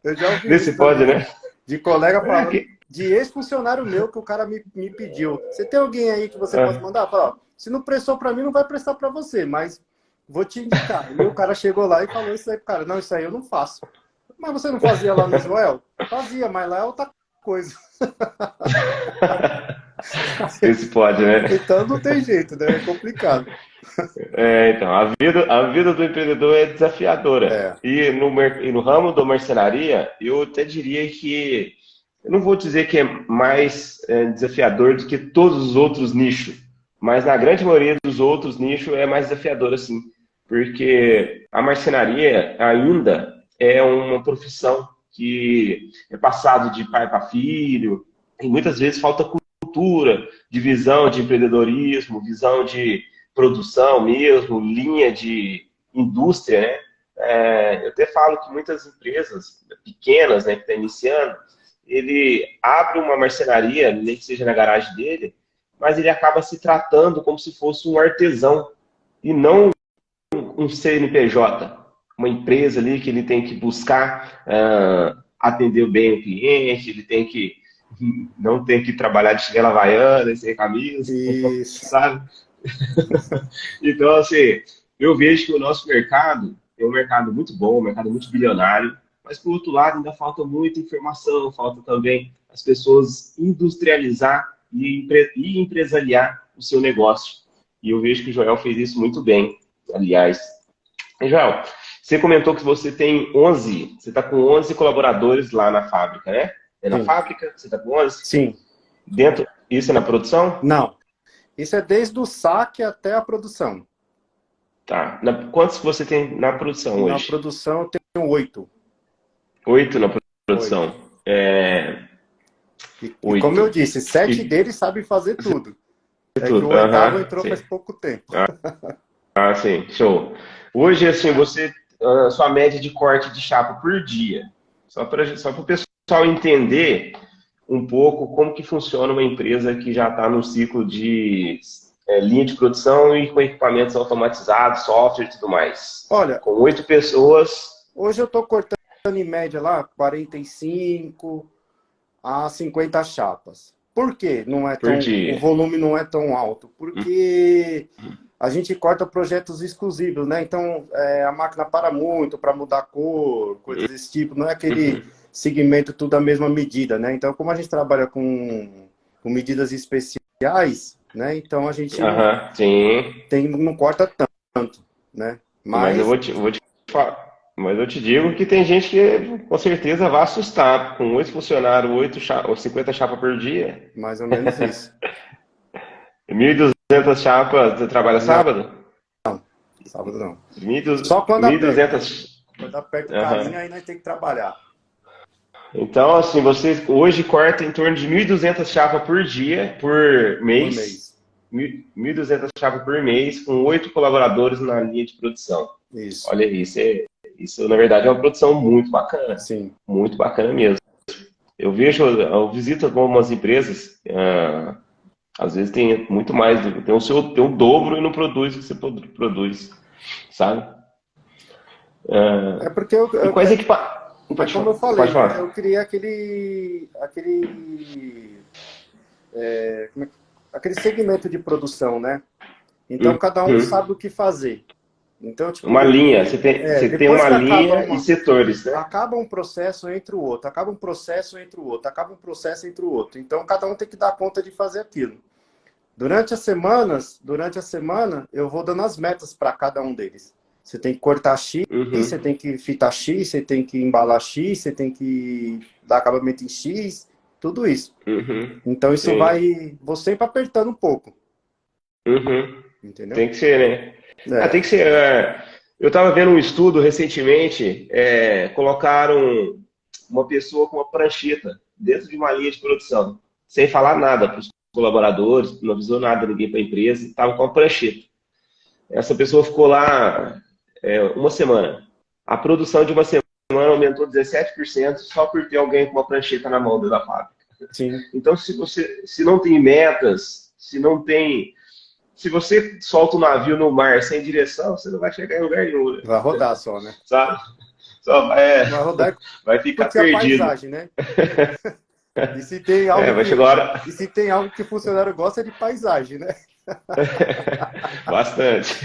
Speaker 2: Eu já ouvi
Speaker 1: Vê se
Speaker 2: isso
Speaker 1: pode,
Speaker 2: também.
Speaker 1: né?
Speaker 2: De colega falando, de ex-funcionário meu, que o cara me pediu. Você tem alguém aí que você pode mandar? Fala, ó, se não prestou para mim, não vai prestar para você, mas vou te indicar. E o cara chegou lá e falou isso aí pro cara. Não, isso aí eu não faço. Mas você não fazia lá no Joel? Fazia, mas lá é outra coisa.
Speaker 1: Vê se pode, né?
Speaker 2: Então não tem jeito, né? É complicado.
Speaker 1: Então, a vida do empreendedor é desafiadora. E no ramo da marcenaria, eu até diria que, eu não vou dizer que é mais desafiador do que todos os outros nichos, mas na grande maioria dos outros nichos é mais desafiador, assim, porque a marcenaria ainda é uma profissão que é passado de pai para filho, e muitas vezes falta cultura, de visão de empreendedorismo, visão de produção mesmo, linha de indústria, né? Eu até falo que muitas empresas pequenas, né, que estão iniciando, ele abre uma marcenaria, nem que seja na garagem dele, mas ele acaba se tratando como se fosse um artesão e não um CNPJ, uma empresa ali que ele tem que buscar atender bem o cliente, ele tem que não tem que trabalhar de chinela havaiana e sem camisa,
Speaker 2: Isso.
Speaker 1: sabe? Então, assim, eu vejo que o nosso mercado é um mercado muito bom, um mercado muito bilionário, mas, por outro lado, ainda falta muita informação, falta também as pessoas industrializar e empresariar o seu negócio. E eu vejo que o Joel fez isso muito bem, aliás. E, Joel, você comentou que você tem 11, você está com 11 colaboradores lá na fábrica, né? É na fábrica? Você está com 11?
Speaker 2: Sim.
Speaker 1: Dentro, isso é na produção?
Speaker 2: Não. Isso é desde o saque até a produção.
Speaker 1: Tá. Quantos você tem na produção hoje?
Speaker 2: Na produção eu tenho 8.
Speaker 1: 8 na produção.
Speaker 2: 8. E como eu disse, 7 deles sabem fazer tudo. É que o oitavo entrou faz pouco tempo.
Speaker 1: Sim. Show. Hoje, assim, sua média de corte de chapa por dia, só para o pessoal entender um pouco como que funciona uma empresa que já está no ciclo de linha de produção e com equipamentos automatizados, software e tudo mais.
Speaker 2: Olha,
Speaker 1: com 8 pessoas...
Speaker 2: Hoje eu estou cortando em média lá 45 a 50 chapas. Por quê? O volume não é tão alto? Porque a gente corta projetos exclusivos, né? Então a máquina para muito para mudar a cor, coisas desse tipo. Não é aquele segmento tudo a mesma medida, né? Então, como a gente trabalha com medidas especiais, né? Então a gente não corta tanto, né?
Speaker 1: Mas eu vou te falar. Mas eu te digo que tem gente que com certeza vai assustar. Com 8 funcionários, 50 chapas por dia.
Speaker 2: Mais ou menos isso.
Speaker 1: 1.200 chapas, você trabalha sábado?
Speaker 2: Não, sábado não.
Speaker 1: 1.200.
Speaker 2: Só quando aperta. Quando aperta o carinho, aí nós temos que trabalhar.
Speaker 1: Então, assim, você hoje corta em torno de 1.200 chapas por dia, por mês. 1.200 chapas por mês, com 8 colaboradores na linha de produção.
Speaker 2: Isso.
Speaker 1: Olha isso, na verdade, é uma produção muito bacana.
Speaker 2: Sim.
Speaker 1: Muito bacana mesmo. Eu visito algumas empresas, às vezes tem muito mais, tem o dobro e não produz o que você produz, sabe?
Speaker 2: É porque É como eu falei,
Speaker 1: Pode
Speaker 2: né?
Speaker 1: falar.
Speaker 2: Eu criei aquele segmento de produção, né? Então cada um
Speaker 1: Uhum.
Speaker 2: sabe o que fazer. Então,
Speaker 1: Uma
Speaker 2: tipo,
Speaker 1: linha, você tem
Speaker 2: depois
Speaker 1: uma
Speaker 2: que acaba
Speaker 1: linha e setores, né?
Speaker 2: acaba um processo, entra o outro, acaba um processo, entra o outro, acaba um processo, entra o outro. Então cada um tem que dar conta de fazer aquilo. Durante a semana, eu vou dando as metas para cada um deles. Você tem que cortar X, você
Speaker 1: Uhum,
Speaker 2: tem que fitar X, você tem que embalar X, você tem que dar acabamento em X, tudo isso.
Speaker 1: uhum,
Speaker 2: Então isso
Speaker 1: sim,
Speaker 2: vai, vou sempre apertando um pouco,
Speaker 1: uhum.
Speaker 2: entendeu?
Speaker 1: Tem que ser, né? Ah, tem
Speaker 2: É,
Speaker 1: que ser. Eu estava vendo um estudo recentemente, colocaram uma pessoa com uma prancheta dentro de uma linha de produção, sem falar nada para os colaboradores, não avisou nada ninguém para a empresa, estava com a prancheta. Essa pessoa ficou lá uma semana. A produção de uma semana aumentou 17% só por ter alguém com uma prancheta na mão dentro da fábrica.
Speaker 2: sim,
Speaker 1: Então, se não tem metas, se você solta o navio no mar sem direção, você não vai chegar em lugar nenhum, né?
Speaker 2: vai rodar só, né?
Speaker 1: Sabe? Só
Speaker 2: Vai rodar e
Speaker 1: vai ficar
Speaker 2: curtir a
Speaker 1: perdido.
Speaker 2: paisagem, né? E se tem algo
Speaker 1: Vai chegar a hora.
Speaker 2: e se tem algo que funcionário gosta é de paisagem, né?
Speaker 1: Bastante.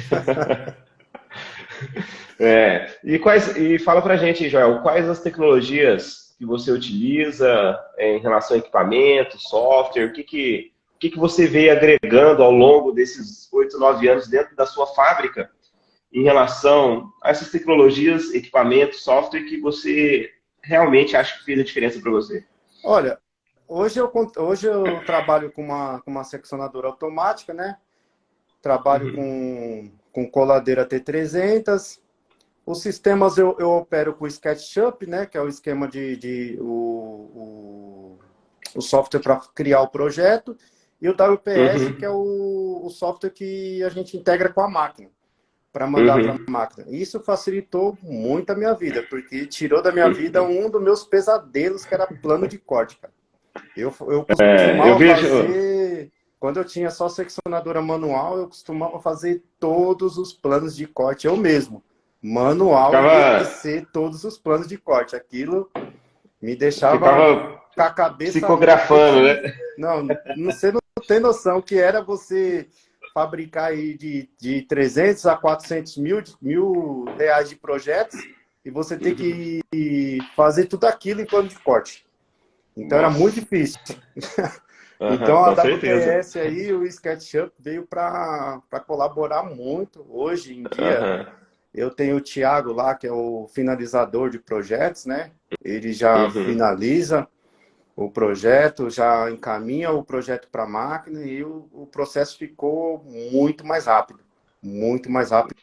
Speaker 1: E fala pra gente, Joel, quais as tecnologias que você utiliza em relação a equipamento, software, o que que você veio agregando ao longo desses 8, 9 anos dentro da sua fábrica em relação a essas tecnologias, equipamentos, software que você realmente acha que fez a diferença para você?
Speaker 2: Olha, hoje eu trabalho com uma seccionadora automática, né? Trabalho
Speaker 1: Uhum,
Speaker 2: com coladeira T300. Os sistemas eu opero com o SketchUp, né? Que é o esquema o software para criar o projeto. E o WPS, que é
Speaker 1: uhum,
Speaker 2: o software que a gente integra com a máquina, para mandar para a
Speaker 1: uhum,
Speaker 2: máquina. Isso facilitou muito a minha vida, porque tirou da minha vida um dos meus pesadelos, que era plano de corte, cara. Eu
Speaker 1: eu
Speaker 2: costumava
Speaker 1: vejo.
Speaker 2: fazer, quando eu tinha só seccionadora manual, eu costumava fazer todos os planos de corte eu mesmo. Manual e
Speaker 1: Ficava,
Speaker 2: descer todos os planos de corte. Aquilo me deixava
Speaker 1: ficava
Speaker 2: com a cabeça louca. Porque
Speaker 1: psicografando, né?
Speaker 2: você não tem noção que era você fabricar aí de 300 a 400 mil reais de projetos e você ter que fazer tudo aquilo em plano de corte. Então era muito
Speaker 1: Nossa,
Speaker 2: difícil.
Speaker 1: aham,
Speaker 2: Então a
Speaker 1: com certeza.
Speaker 2: WPS aí, o SketchUp veio para colaborar muito. Hoje em dia,
Speaker 1: Aham,
Speaker 2: eu tenho o Thiago lá, que é o finalizador de projetos, né? Ele já
Speaker 1: uhum.
Speaker 2: finaliza o projeto, já encaminha o projeto para a máquina e o processo ficou muito mais rápido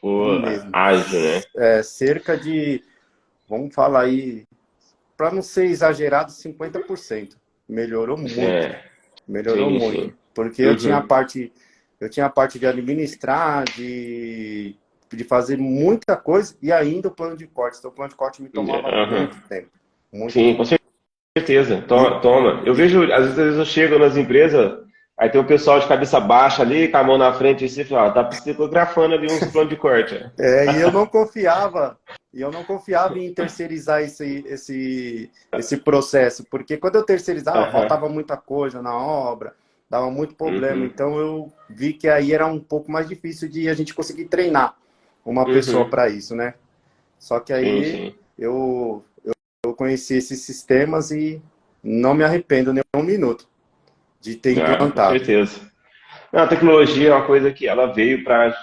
Speaker 1: Pô,
Speaker 2: mesmo.
Speaker 1: ágil, né?
Speaker 2: Cerca de, vamos falar aí, para não ser exagerado, 50%. Melhorou muito.
Speaker 1: É,
Speaker 2: Melhorou
Speaker 1: sim,
Speaker 2: muito,
Speaker 1: sim.
Speaker 2: porque
Speaker 1: Uhum.
Speaker 2: eu tinha a parte de administrar, de fazer muita coisa e ainda o plano de corte. Então o plano de corte me tomava
Speaker 1: Aham.
Speaker 2: muito tempo, muito
Speaker 1: Sim,
Speaker 2: tempo.
Speaker 1: com certeza.
Speaker 2: E,
Speaker 1: Toma. Eu
Speaker 2: e,
Speaker 1: vejo, às vezes eu chego nas empresas, aí tem um pessoal de cabeça baixa ali, com a mão na frente, e você fala, tá psicografando ali uns planos de corte.
Speaker 2: e eu não confiava em terceirizar esse processo, porque quando eu terceirizava,
Speaker 1: Aham.
Speaker 2: faltava muita coisa na obra, dava muito problema.
Speaker 1: Uhum.
Speaker 2: Então eu vi que aí era um pouco mais difícil de a gente conseguir treinar uma pessoa
Speaker 1: Uhum.
Speaker 2: para isso, né? Só que
Speaker 1: Sim,
Speaker 2: aí
Speaker 1: sim.
Speaker 2: eu conheci esses sistemas e não me arrependo nem um minuto de ter
Speaker 1: Ah, com
Speaker 2: implantado.
Speaker 1: certeza. Não, a tecnologia é uma coisa que ela veio para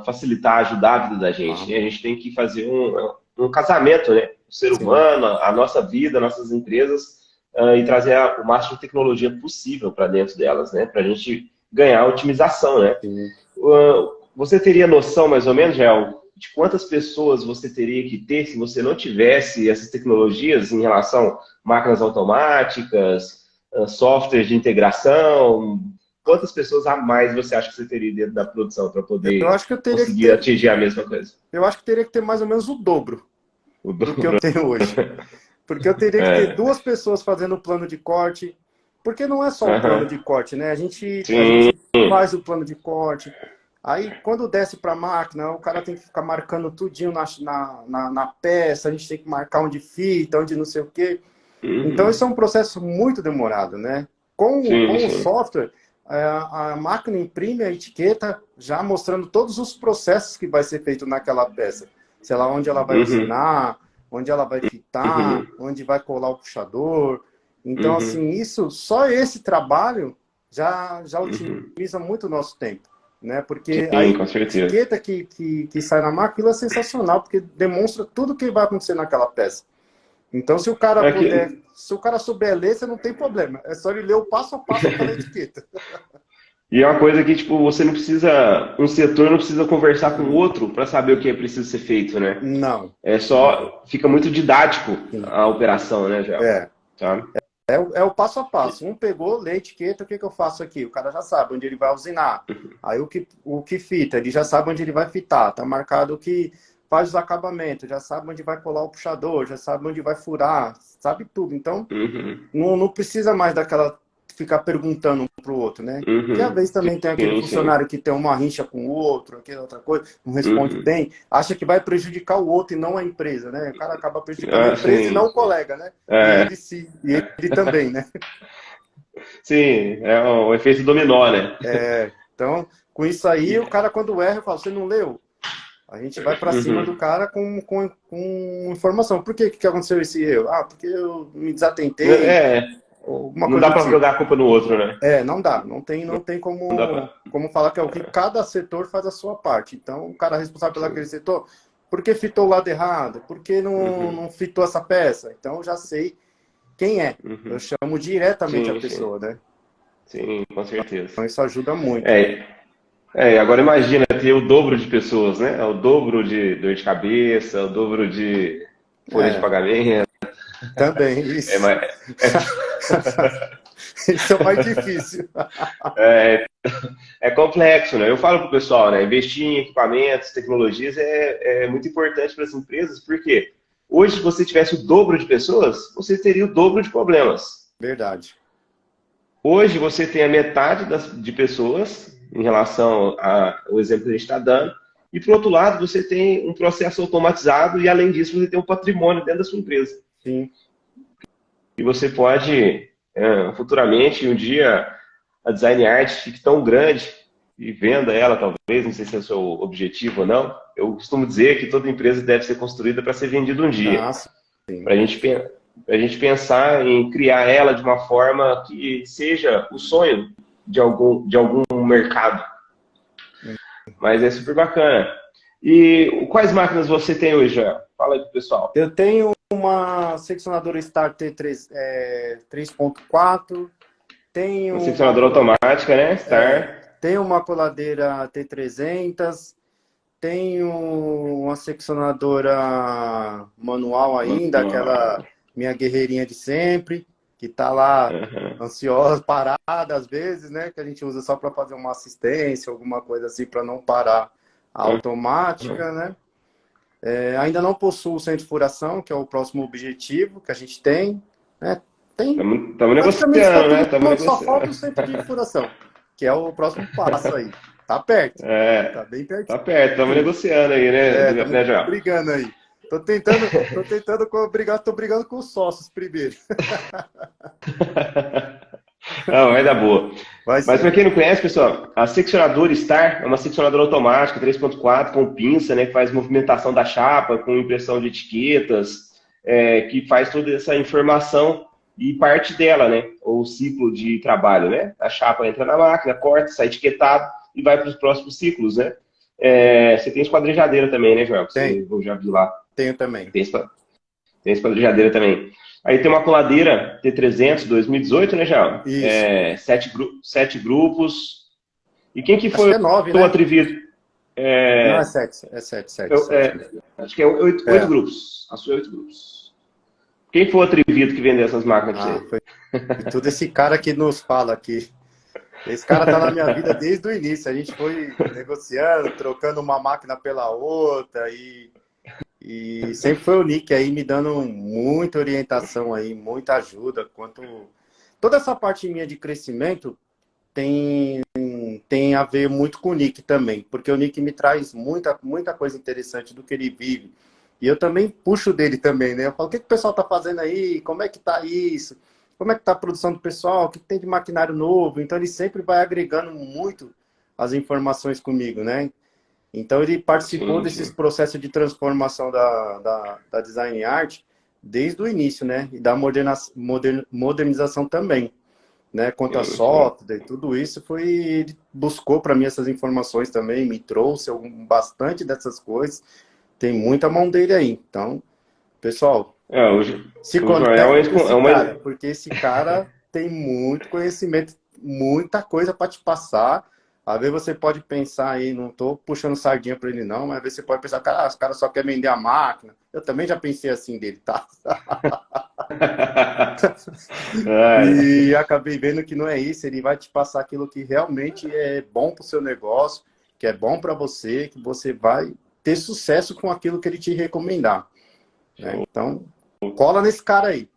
Speaker 1: facilitar, ajudar a vida da gente.
Speaker 2: Ah,
Speaker 1: E a gente tem que fazer um casamento, né? O ser
Speaker 2: sim,
Speaker 1: humano, a nossa vida, nossas empresas, e trazer o máximo de tecnologia possível para dentro delas, né? Para a gente ganhar otimização, né?
Speaker 2: sim.
Speaker 1: Você teria noção, mais ou menos, Gel, de quantas pessoas você teria que ter se você não tivesse essas tecnologias em relação a máquinas automáticas, softwares de integração? Quantas pessoas a mais você acha que você teria dentro da produção para
Speaker 2: Eu
Speaker 1: poder
Speaker 2: acho que eu teria que
Speaker 1: conseguir
Speaker 2: ter,
Speaker 1: atingir a mesma coisa?
Speaker 2: eu acho que teria que ter mais ou menos o dobro
Speaker 1: O
Speaker 2: do que eu
Speaker 1: dobro.
Speaker 2: tenho hoje. Porque eu teria que ter
Speaker 1: É.
Speaker 2: duas pessoas fazendo o plano de corte, porque não é só o plano
Speaker 1: Aham.
Speaker 2: de corte, né? A
Speaker 1: Sim.
Speaker 2: gente faz o plano de corte, Aí, quando desce para a máquina, o cara tem que ficar marcando tudinho na peça, a gente tem que marcar onde fita, onde não sei o quê. Então, isso é um processo muito demorado, né?
Speaker 1: Sim,
Speaker 2: Com o
Speaker 1: sim.
Speaker 2: software, a máquina imprime a etiqueta já mostrando todos os processos que vai ser feito naquela peça. Sei lá, onde ela vai
Speaker 1: Uhum,
Speaker 2: usinar, onde ela vai fitar,
Speaker 1: uhum,
Speaker 2: onde vai colar o puxador. Então,
Speaker 1: uhum,
Speaker 2: assim, só esse trabalho já
Speaker 1: uhum.
Speaker 2: otimiza muito o nosso tempo, né? Porque a
Speaker 1: Sim, com certeza.
Speaker 2: etiqueta que sai na máquina é sensacional, porque demonstra tudo o que vai acontecer naquela peça. Então,
Speaker 1: Aqui,
Speaker 2: se o cara souber ler, você não tem problema. É só ele ler o passo a passo daquela etiqueta.
Speaker 1: e é uma coisa que, tipo, você não precisa, um setor não precisa conversar com o outro para saber o que é preciso ser feito, né?
Speaker 2: Não,
Speaker 1: É
Speaker 2: não.
Speaker 1: só, fica muito didático
Speaker 2: Sim.
Speaker 1: a operação, né, já,
Speaker 2: É,
Speaker 1: sabe?
Speaker 2: é o passo a passo. Um pegou, lê a etiqueta, o que, que eu faço aqui? O cara já sabe onde ele vai usinar. Aí o que fita, ele já sabe onde ele vai fitar. Tá marcado o que faz os acabamentos, já sabe onde vai colar o puxador, já sabe onde vai furar, sabe tudo. Então,
Speaker 1: Uhum,
Speaker 2: não precisa mais daquela ficar perguntando um para o outro, né? Que às
Speaker 1: uhum.
Speaker 2: vezes também tem aquele
Speaker 1: Sim, sim.
Speaker 2: funcionário que tem uma rincha com o outro, aquela outra coisa, não responde
Speaker 1: Uhum.
Speaker 2: bem, acha que vai prejudicar o outro e não a empresa, né? O cara acaba prejudicando a
Speaker 1: Ah,
Speaker 2: empresa e
Speaker 1: sim.
Speaker 2: não o colega, né?
Speaker 1: É,
Speaker 2: E ele também, né?
Speaker 1: sim, é o efeito dominó, né?
Speaker 2: Então, com isso aí, o
Speaker 1: E-
Speaker 2: cara quando erra, fala, você não leu? A gente vai para cima do
Speaker 1: Uhum.
Speaker 2: cara com informação. Por que aconteceu esse erro? Ah, porque eu me desatentei,
Speaker 1: É,
Speaker 2: ou alguma
Speaker 1: não
Speaker 2: coisa
Speaker 1: dá
Speaker 2: do
Speaker 1: para
Speaker 2: tipo.
Speaker 1: jogar a culpa no outro, né?
Speaker 2: Não dá, não tem
Speaker 1: Não dá pra.
Speaker 2: como falar que é o que cada setor faz a sua parte. Então, o cara responsável pelo aquele setor, por que fitou o lado errado? Por que
Speaker 1: Uhum.
Speaker 2: não fitou essa peça? Então, eu já sei quem é. Eu
Speaker 1: Uhum.
Speaker 2: chamo diretamente a
Speaker 1: Sim, sim.
Speaker 2: pessoa, né?
Speaker 1: Sim, com certeza.
Speaker 2: Então, isso ajuda muito.
Speaker 1: É, agora imagina ter o dobro de pessoas, né? É o dobro de dor de cabeça, o dobro de folha de
Speaker 2: É,
Speaker 1: pagamento.
Speaker 2: também,
Speaker 1: É,
Speaker 2: isso.
Speaker 1: mais, é,
Speaker 2: Isso é o mais difícil.
Speaker 1: é, é complexo, né? Eu falo pro pessoal, né? Investir em equipamentos, tecnologias é muito importante para as empresas, porque hoje, se você tivesse o dobro de pessoas, você teria o dobro de problemas.
Speaker 2: Verdade.
Speaker 1: Hoje, você tem a metade de pessoas, em relação ao exemplo que a gente está dando, e, por outro lado, você tem um processo automatizado e, além disso, você tem um patrimônio dentro da sua empresa.
Speaker 2: Sim.
Speaker 1: E você pode, futuramente, um dia, a Design Art fique tão grande e venda ela, talvez, não sei se é o seu objetivo ou não. Eu costumo dizer que toda empresa deve ser construída para ser vendida um dia,
Speaker 2: Ah, sim.
Speaker 1: para a gente pensar em criar ela de uma forma que seja o sonho de algum mercado. Mas é super bacana. E quais máquinas você tem hoje, Joel? Fala aí pro pessoal.
Speaker 2: Eu tenho uma seccionadora Star T3, 3.4, tenho
Speaker 1: Uma
Speaker 2: uma,
Speaker 1: seccionadora automática, né?
Speaker 2: é,
Speaker 1: Star.
Speaker 2: tenho uma coladeira T300, tenho uma seccionadora manual ainda, aquela
Speaker 1: Manual.
Speaker 2: minha guerreirinha de sempre, que está lá
Speaker 1: Uhum.
Speaker 2: ansiosa, parada às vezes, né? Que a gente usa só para fazer uma assistência, alguma coisa assim, para não parar a
Speaker 1: Uhum.
Speaker 2: automática, né? Ainda não possuo o centro de furação, que é o próximo objetivo que a gente tem, né? Tem
Speaker 1: Estamos
Speaker 2: praticamente está
Speaker 1: negociando, né?
Speaker 2: tudo
Speaker 1: Estamos
Speaker 2: pronto, só falta
Speaker 1: negociando.
Speaker 2: o centro de furação, que é o próximo passo aí. Tá perto,
Speaker 1: É,
Speaker 2: tá bem
Speaker 1: tá perto, estamos
Speaker 2: pertinho.
Speaker 1: negociando aí,
Speaker 2: Estamos
Speaker 1: né, Joel?
Speaker 2: brigando aí. Tô brigando com os sócios primeiro.
Speaker 1: Não, vai dar boa.
Speaker 2: Vai
Speaker 1: Mas para
Speaker 2: sim.
Speaker 1: quem não conhece, pessoal, a seccionadora Star é uma seccionadora automática 3.4 com pinça, né, que faz movimentação da chapa, com impressão de etiquetas, que faz toda essa informação e parte dela, né, o ciclo de trabalho, né? A chapa entra na máquina, corta, sai etiquetado e vai para os próximos ciclos, né? Você tem esquadrejadeira também, né, Joel?
Speaker 2: Tem,
Speaker 1: Eu já vi lá.
Speaker 2: tenho também.
Speaker 1: Tem, tem esquadrejadeira também. Aí tem uma coladeira T300 2018, né, Joel?
Speaker 2: Isso.
Speaker 1: Sete grupos. E quem que
Speaker 2: Acho
Speaker 1: foi
Speaker 2: que é 9,
Speaker 1: o
Speaker 2: né?
Speaker 1: atrevido?
Speaker 2: Não, é
Speaker 1: É,
Speaker 2: 7. É 7, 7, 7 mesmo.
Speaker 1: acho que é oito
Speaker 2: É.
Speaker 1: grupos. A sua é 8 grupos. Quem foi o atrevido que vendeu essas máquinas pra
Speaker 2: Ah,
Speaker 1: você?
Speaker 2: foi tudo esse cara que nos fala aqui. Esse cara tá na minha vida desde o início. A gente foi negociando, trocando uma máquina pela outra e sempre foi o Nick aí me dando muita orientação aí, muita ajuda. Toda essa parte minha de crescimento tem tem a ver muito com o Nick também, porque o Nick me traz muita coisa interessante do que ele vive. E eu também puxo dele também, né? Eu falo, o que o pessoal tá fazendo aí? Como é que tá isso? Como é que tá a produção do pessoal? O que tem de maquinário novo? Então ele sempre vai agregando muito as informações comigo, né? Então ele participou
Speaker 1: Sim,
Speaker 2: desses
Speaker 1: sim.
Speaker 2: processos de transformação da Design Art desde o início, né? E da modernização também, né? Quanto a
Speaker 1: Sim, sim.
Speaker 2: software, tudo isso foi, ele buscou para mim essas informações também, me trouxe bastante dessas coisas. Tem muita mão dele aí. Então, pessoal,
Speaker 1: É,
Speaker 2: se
Speaker 1: o Joel
Speaker 2: conecta com
Speaker 1: é
Speaker 2: esse
Speaker 1: uma.
Speaker 2: cara, porque esse cara tem muito conhecimento, muita coisa para te passar. Às vezes você pode pensar aí, não estou puxando sardinha para ele não, mas às vezes você pode pensar, cara, os caras só querem vender a máquina. Eu também já pensei assim dele, tá?
Speaker 1: É,
Speaker 2: E acabei vendo que não é isso, ele vai te passar aquilo que realmente é bom para o seu negócio, que é bom para você, que você vai ter sucesso com aquilo que ele te recomendar, né? Então, cola nesse cara aí.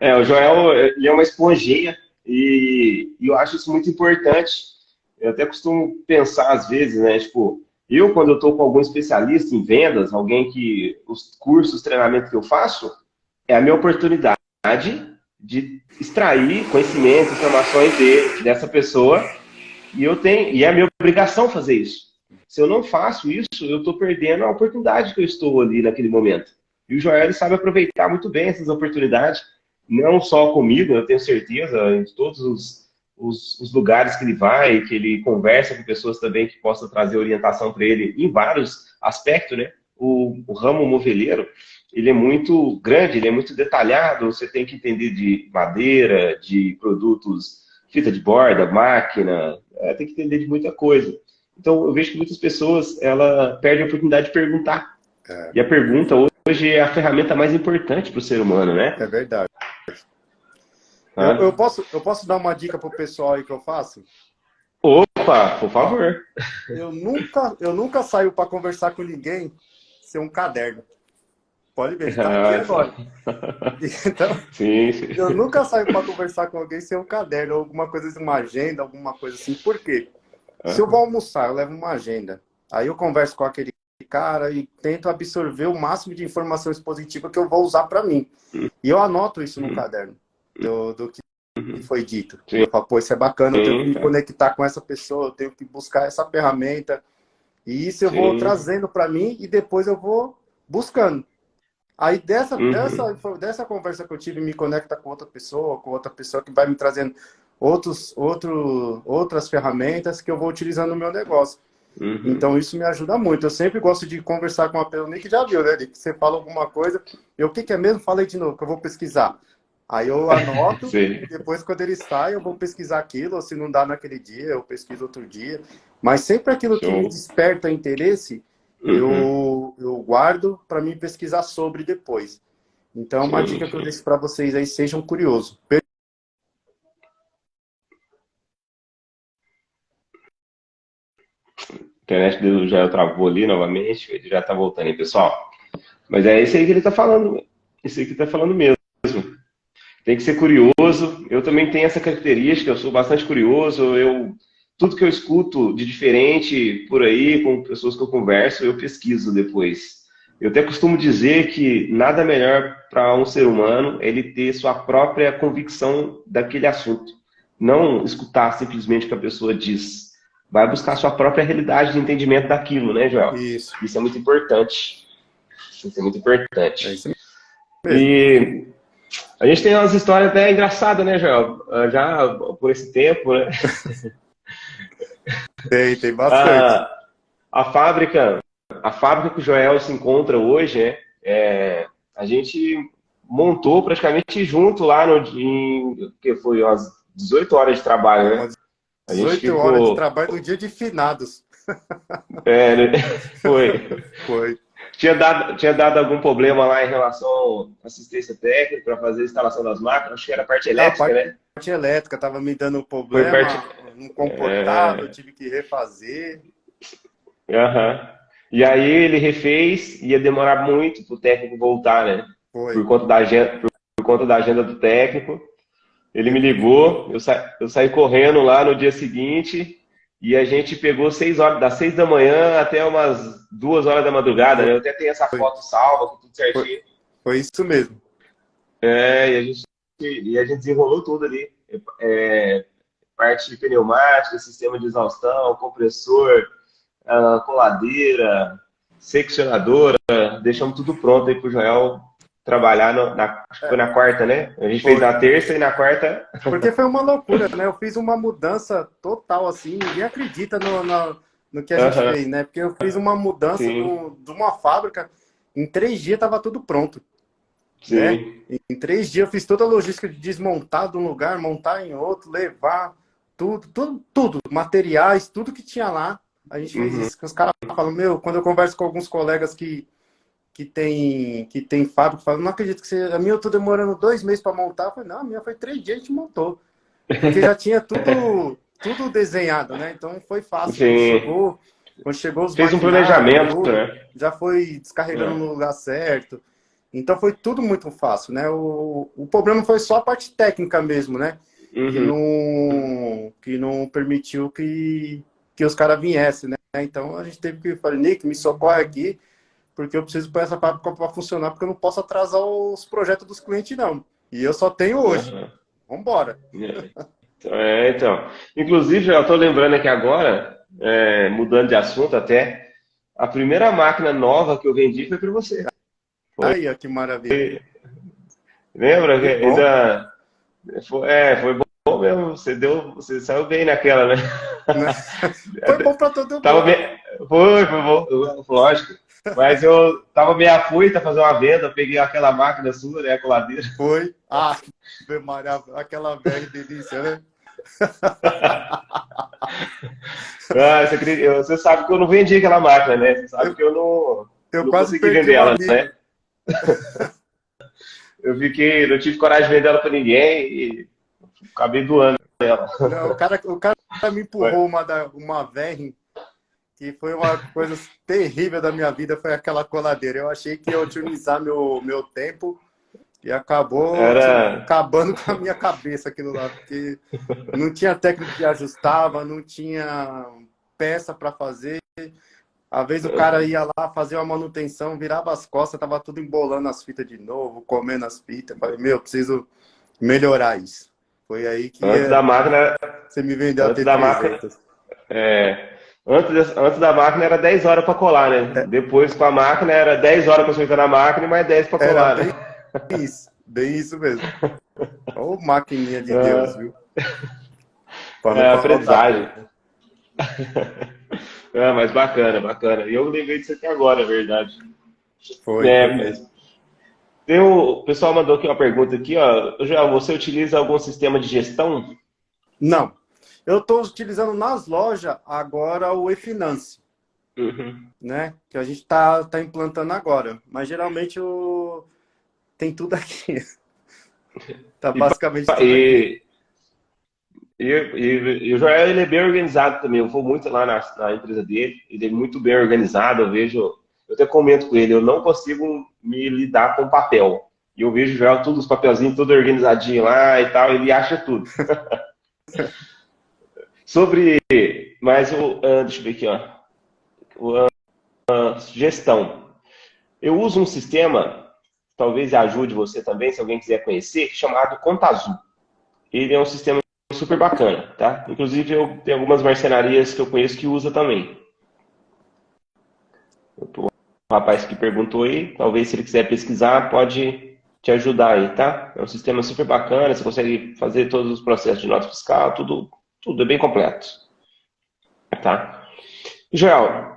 Speaker 1: o Joel, ele é uma esponjinha e eu acho isso muito importante. Eu até costumo pensar às vezes, né? Tipo, eu quando eu estou com algum especialista em vendas, alguém que os cursos, treinamento que eu faço, é a minha oportunidade de extrair conhecimento, informações dessa pessoa e é a minha obrigação fazer isso. Se eu não faço isso, eu estou perdendo a oportunidade que eu estou ali naquele momento. E o Joel ele sabe aproveitar muito bem essas oportunidades, não só comigo, eu tenho certeza, em todos os lugares que ele vai, que ele conversa com pessoas também que possam trazer orientação para ele em vários aspectos, né? O ramo moveleiro, ele é muito grande, ele é muito detalhado, você tem que entender de madeira, de produtos, fita de borda, máquina, tem que entender de muita coisa. Então, eu vejo que muitas pessoas, ela perdem a oportunidade de perguntar.
Speaker 2: É,
Speaker 1: E a pergunta hoje é a ferramenta mais importante para o ser humano, né?
Speaker 2: é verdade.
Speaker 1: Tá?
Speaker 2: Eu posso dar uma dica pro pessoal aí que eu faço?
Speaker 1: Opa, por
Speaker 2: Ó,
Speaker 1: favor.
Speaker 2: eu nunca saio para conversar com ninguém sem um caderno. Pode ver, ele tá aqui
Speaker 1: Ah,
Speaker 2: agora. Então,
Speaker 1: sim, sim.
Speaker 2: eu nunca saio para conversar com alguém sem um caderno, ou alguma coisa assim, uma agenda, alguma coisa assim. Por quê? Se eu vou almoçar, eu levo uma agenda. Aí eu converso com aquele cara e tento absorver o máximo de informações positivas que eu vou usar para mim. E eu anoto isso no caderno, do que foi dito.
Speaker 1: Sim,
Speaker 2: Eu falo, pô, isso é bacana, eu tenho que
Speaker 1: sim,
Speaker 2: me conectar com essa pessoa, eu tenho que buscar essa ferramenta. E isso eu vou
Speaker 1: sim.
Speaker 2: trazendo para mim e depois eu vou buscando. Aí
Speaker 1: Uhum,
Speaker 2: dessa conversa que eu tive, me conecta com outra pessoa que vai me trazendo outras ferramentas que eu vou utilizando no meu negócio.
Speaker 1: uhum.
Speaker 2: Então isso me ajuda muito. Eu sempre gosto de conversar com uma pessoa, o Nick já viu, né, Nick? Você fala alguma coisa, o que que é mesmo? Fala aí de novo, que eu vou pesquisar. Aí eu anoto
Speaker 1: Sim.
Speaker 2: e depois quando ele sai, eu vou pesquisar aquilo, ou se não dá naquele dia, eu pesquiso outro dia. Mas sempre aquilo que me
Speaker 1: Show.
Speaker 2: desperta interesse,
Speaker 1: Uhum.
Speaker 2: eu guardo para mim pesquisar sobre depois. Então, uma
Speaker 1: Sim,
Speaker 2: dica que eu
Speaker 1: sim.
Speaker 2: deixo para vocês aí, sejam curiosos.
Speaker 1: A internet do Jael travou ali novamente, ele já tá voltando aí, pessoal. Mas é isso aí que ele tá falando. Isso aí que tá falando mesmo. Tem que ser curioso. Eu também tenho essa característica, eu sou bastante curioso. Tudo que eu escuto de diferente por aí, com pessoas que eu converso, eu pesquiso depois. Eu até costumo dizer que nada melhor para um ser humano é ele ter sua própria convicção daquele assunto. Não escutar simplesmente o que a pessoa diz. Vai buscar sua própria realidade de entendimento daquilo, né, Joel?
Speaker 2: Isso,
Speaker 1: Isso é muito importante. Isso é muito
Speaker 2: é
Speaker 1: importante.
Speaker 2: isso mesmo.
Speaker 1: E a gente tem umas histórias até engraçadas, né, Joel? Já por esse tempo, né?
Speaker 2: Tem bastante.
Speaker 1: A, a fábrica, a fábrica que o Joel se encontra hoje, né? A gente montou praticamente junto lá que foi umas 18 horas de trabalho,
Speaker 2: Foi
Speaker 1: né?
Speaker 2: umas
Speaker 1: A gente
Speaker 2: 18 horas de
Speaker 1: ficou,
Speaker 2: trabalho no dia de finados.
Speaker 1: né? Foi.
Speaker 2: Foi.
Speaker 1: Tinha dado algum problema lá em relação à assistência técnica para fazer a instalação das máquinas, acho que era a parte
Speaker 2: A
Speaker 1: elétrica,
Speaker 2: parte
Speaker 1: né?
Speaker 2: elétrica estava me dando
Speaker 1: Foi parte.
Speaker 2: problema, não comportava, eu tive que refazer.
Speaker 1: Aham. E aí ele refez, ia demorar muito para o técnico voltar, né?
Speaker 2: Foi.
Speaker 1: Por conta da agenda do técnico. Ele me ligou, eu saí correndo lá no dia seguinte e a gente pegou 6 horas, das 6 da manhã até umas 2 horas da madrugada, né? Eu até tenho essa
Speaker 2: Foi,
Speaker 1: foto salva, com tudo
Speaker 2: foi,
Speaker 1: certinho.
Speaker 2: foi isso mesmo.
Speaker 1: É, e a gente desenrolou tudo ali. É, parte de pneumática, sistema de exaustão, compressor, coladeira, seccionadora, deixamos tudo pronto aí pro Joel trabalhar acho que foi na quarta, né? A gente fez
Speaker 2: Foi.
Speaker 1: na terça e na quarta.
Speaker 2: Porque foi uma loucura, né? Eu fiz uma mudança total, assim, ninguém acredita no que a gente
Speaker 1: Aham,
Speaker 2: fez, né? Porque eu fiz uma mudança
Speaker 1: sim,
Speaker 2: de uma fábrica, em 3 dias estava tudo pronto, né?
Speaker 1: sim.
Speaker 2: Em 3 dias eu fiz toda a logística de desmontar de um lugar, montar em outro, levar tudo, materiais, tudo que tinha lá. A gente fez
Speaker 1: Uhum.
Speaker 2: isso. Que os caras falam, meu, quando eu converso com alguns colegas que tem fábrica, falam, não acredito que você. A minha eu tô demorando 2 meses para montar. Eu falei, não, a minha foi 3 dias, a gente montou. Porque já tinha tudo desenhado, né? Então foi fácil.
Speaker 1: Sim.
Speaker 2: Quando chegou os
Speaker 1: Fez um
Speaker 2: maquinários,
Speaker 1: planejamento,
Speaker 2: tudo,
Speaker 1: né?
Speaker 2: já foi descarregando no
Speaker 1: É.
Speaker 2: lugar certo. Então foi tudo muito fácil, né? O problema foi só a parte técnica mesmo, né?
Speaker 1: Uhum.
Speaker 2: Que não permitiu que os caras viessem, né? Então a gente teve que falar, Nick, me socorre aqui, porque eu preciso pôr essa fábrica para funcionar, porque eu não posso atrasar os projetos dos clientes, não. E eu só tenho hoje.
Speaker 1: Aham.
Speaker 2: Vambora.
Speaker 1: Então. Inclusive, eu estou lembrando aqui agora, mudando de assunto até, a primeira máquina nova que eu vendi foi para você.
Speaker 2: Aí, ó, que maravilha.
Speaker 1: Lembra?
Speaker 2: Que bom.
Speaker 1: Foi bom mesmo. Você saiu bem naquela, né?
Speaker 2: Né? Foi bom para todo
Speaker 1: Tava
Speaker 2: mundo.
Speaker 1: bem, foi bom, lógico. Mas eu tava meio afoito a fazer uma venda, eu peguei aquela máquina sua, né, a coladeira.
Speaker 2: Foi. Ah, Ave Maria, aquela velha delícia, né?
Speaker 1: Você sabe que eu não vendi aquela máquina, né? Você sabe
Speaker 2: Eu,
Speaker 1: que eu
Speaker 2: eu
Speaker 1: não
Speaker 2: quase
Speaker 1: consegui
Speaker 2: perdi
Speaker 1: vender
Speaker 2: um
Speaker 1: ela, né?
Speaker 2: amigo.
Speaker 1: Não tive coragem de vender ela pra ninguém e acabei doando ela.
Speaker 2: Não, o cara me empurrou uma velha que foi uma coisa terrível da minha vida, foi aquela coladeira. Eu achei que ia otimizar meu tempo e acabou
Speaker 1: Era.
Speaker 2: acabando com a minha cabeça aquilo lá, porque não tinha técnico que ajustava, não tinha peça para fazer. Às vezes o cara ia lá fazer uma manutenção, virava as costas, tava tudo embolando as fitas de novo, comendo as fitas. Falei, meu, preciso melhorar isso. Foi aí que
Speaker 1: Antes da máquina.
Speaker 2: você me vendeu a
Speaker 1: Antes da máquina.
Speaker 2: T300.
Speaker 1: É, antes da máquina era 10 horas para colar, né? Depois com a máquina era 10 horas para acertar na máquina e mais 10 para
Speaker 2: Era
Speaker 1: colar, né?
Speaker 2: bem isso mesmo. Ô, maquininha de Deus,
Speaker 1: É,
Speaker 2: viu? Para não falar outra
Speaker 1: aprendizagem.
Speaker 2: coisa.
Speaker 1: Mas bacana, bacana. E eu lembrei disso até agora, é verdade.
Speaker 2: Foi
Speaker 1: É,
Speaker 2: mesmo.
Speaker 1: o pessoal mandou aqui uma pergunta aqui, ó. Joel, você utiliza algum sistema de gestão?
Speaker 2: Não, eu estou utilizando nas lojas agora o e-finance,
Speaker 1: Uhum.
Speaker 2: né? Que a gente tá implantando agora. Mas geralmente tem tudo aqui. Tá
Speaker 1: E,
Speaker 2: basicamente tudo aqui.
Speaker 1: e, e o Joel, ele é bem organizado também. Eu vou muito lá na empresa dele. Ele é muito bem organizado. Eu até comento com ele, eu não consigo me lidar com papel. E eu vejo o Joel, todos os papelzinhos, tudo organizadinho lá e tal. Ele acha tudo. Sobre, deixa eu ver aqui, ó. Gestão. Eu uso um sistema, talvez ajude você também, se alguém quiser conhecer, chamado Conta Azul. Ele é um sistema super bacana, tá? Inclusive, eu tenho algumas marcenarias que eu conheço que usa também. O rapaz que perguntou aí, talvez se ele quiser pesquisar, pode te ajudar aí, tá? É um sistema super bacana, você consegue fazer todos os processos de nota fiscal, tudo é bem completo, tá? Joel,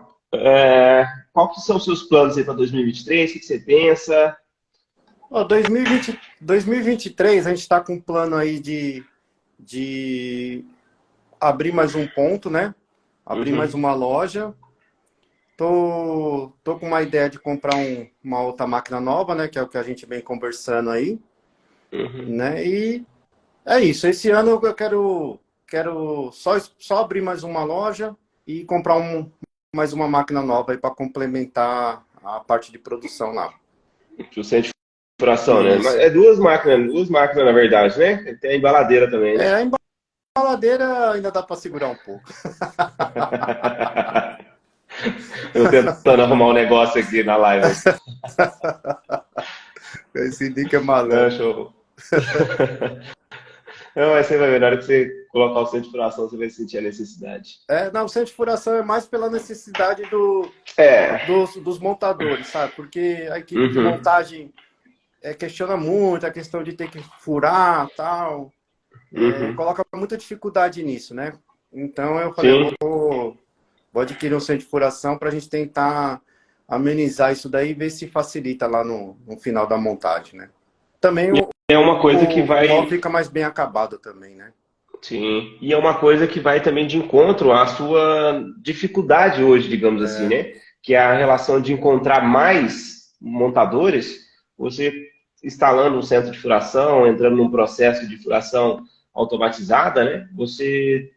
Speaker 1: qual que são os seus planos aí para 2023? O que você pensa?
Speaker 2: Ó, 2023 a gente está com um plano aí de abrir mais um ponto, né? Abrir mais
Speaker 1: Uhum,
Speaker 2: uma loja. Tô com uma ideia de comprar uma outra máquina nova, né? Que é o que a gente vem conversando aí,
Speaker 1: uhum.
Speaker 2: né? E é isso. Esse ano eu quero só abrir mais uma loja e comprar mais uma máquina nova aí para complementar a parte de produção lá.
Speaker 1: Se você furação, né? Mas
Speaker 2: Isso.
Speaker 1: é duas máquinas na verdade, né? Tem a embaladeira também, né?
Speaker 2: A embaladeira ainda dá para segurar um pouco.
Speaker 1: Eu tentando arrumar um negócio aqui na live.
Speaker 2: Esse Nick é
Speaker 1: Não,
Speaker 2: malandro.
Speaker 1: show. Não, mas você vai ver, na hora que você colocar o centro de furação, você vai sentir a necessidade.
Speaker 2: Não, o centro de furação é mais pela necessidade
Speaker 1: É.
Speaker 2: dos montadores, sabe? Porque a equipe de
Speaker 1: Uhum,
Speaker 2: montagem questiona muito a questão de ter que furar, tal.
Speaker 1: uhum.
Speaker 2: Coloca muita dificuldade nisso, né? Então eu falei,
Speaker 1: Sim.
Speaker 2: vou adquirir um centro de furação para a gente tentar amenizar isso daí e ver se facilita lá no final da montagem, né? Também
Speaker 1: É uma coisa que
Speaker 2: o móvel
Speaker 1: vai.
Speaker 2: fica mais bem acabado também, né?
Speaker 1: Sim. E é uma coisa que vai também de encontro à sua dificuldade hoje, digamos assim, né? Que é a relação de encontrar mais montadores, você instalando um centro de furação, entrando num processo de furação automatizada, né? Você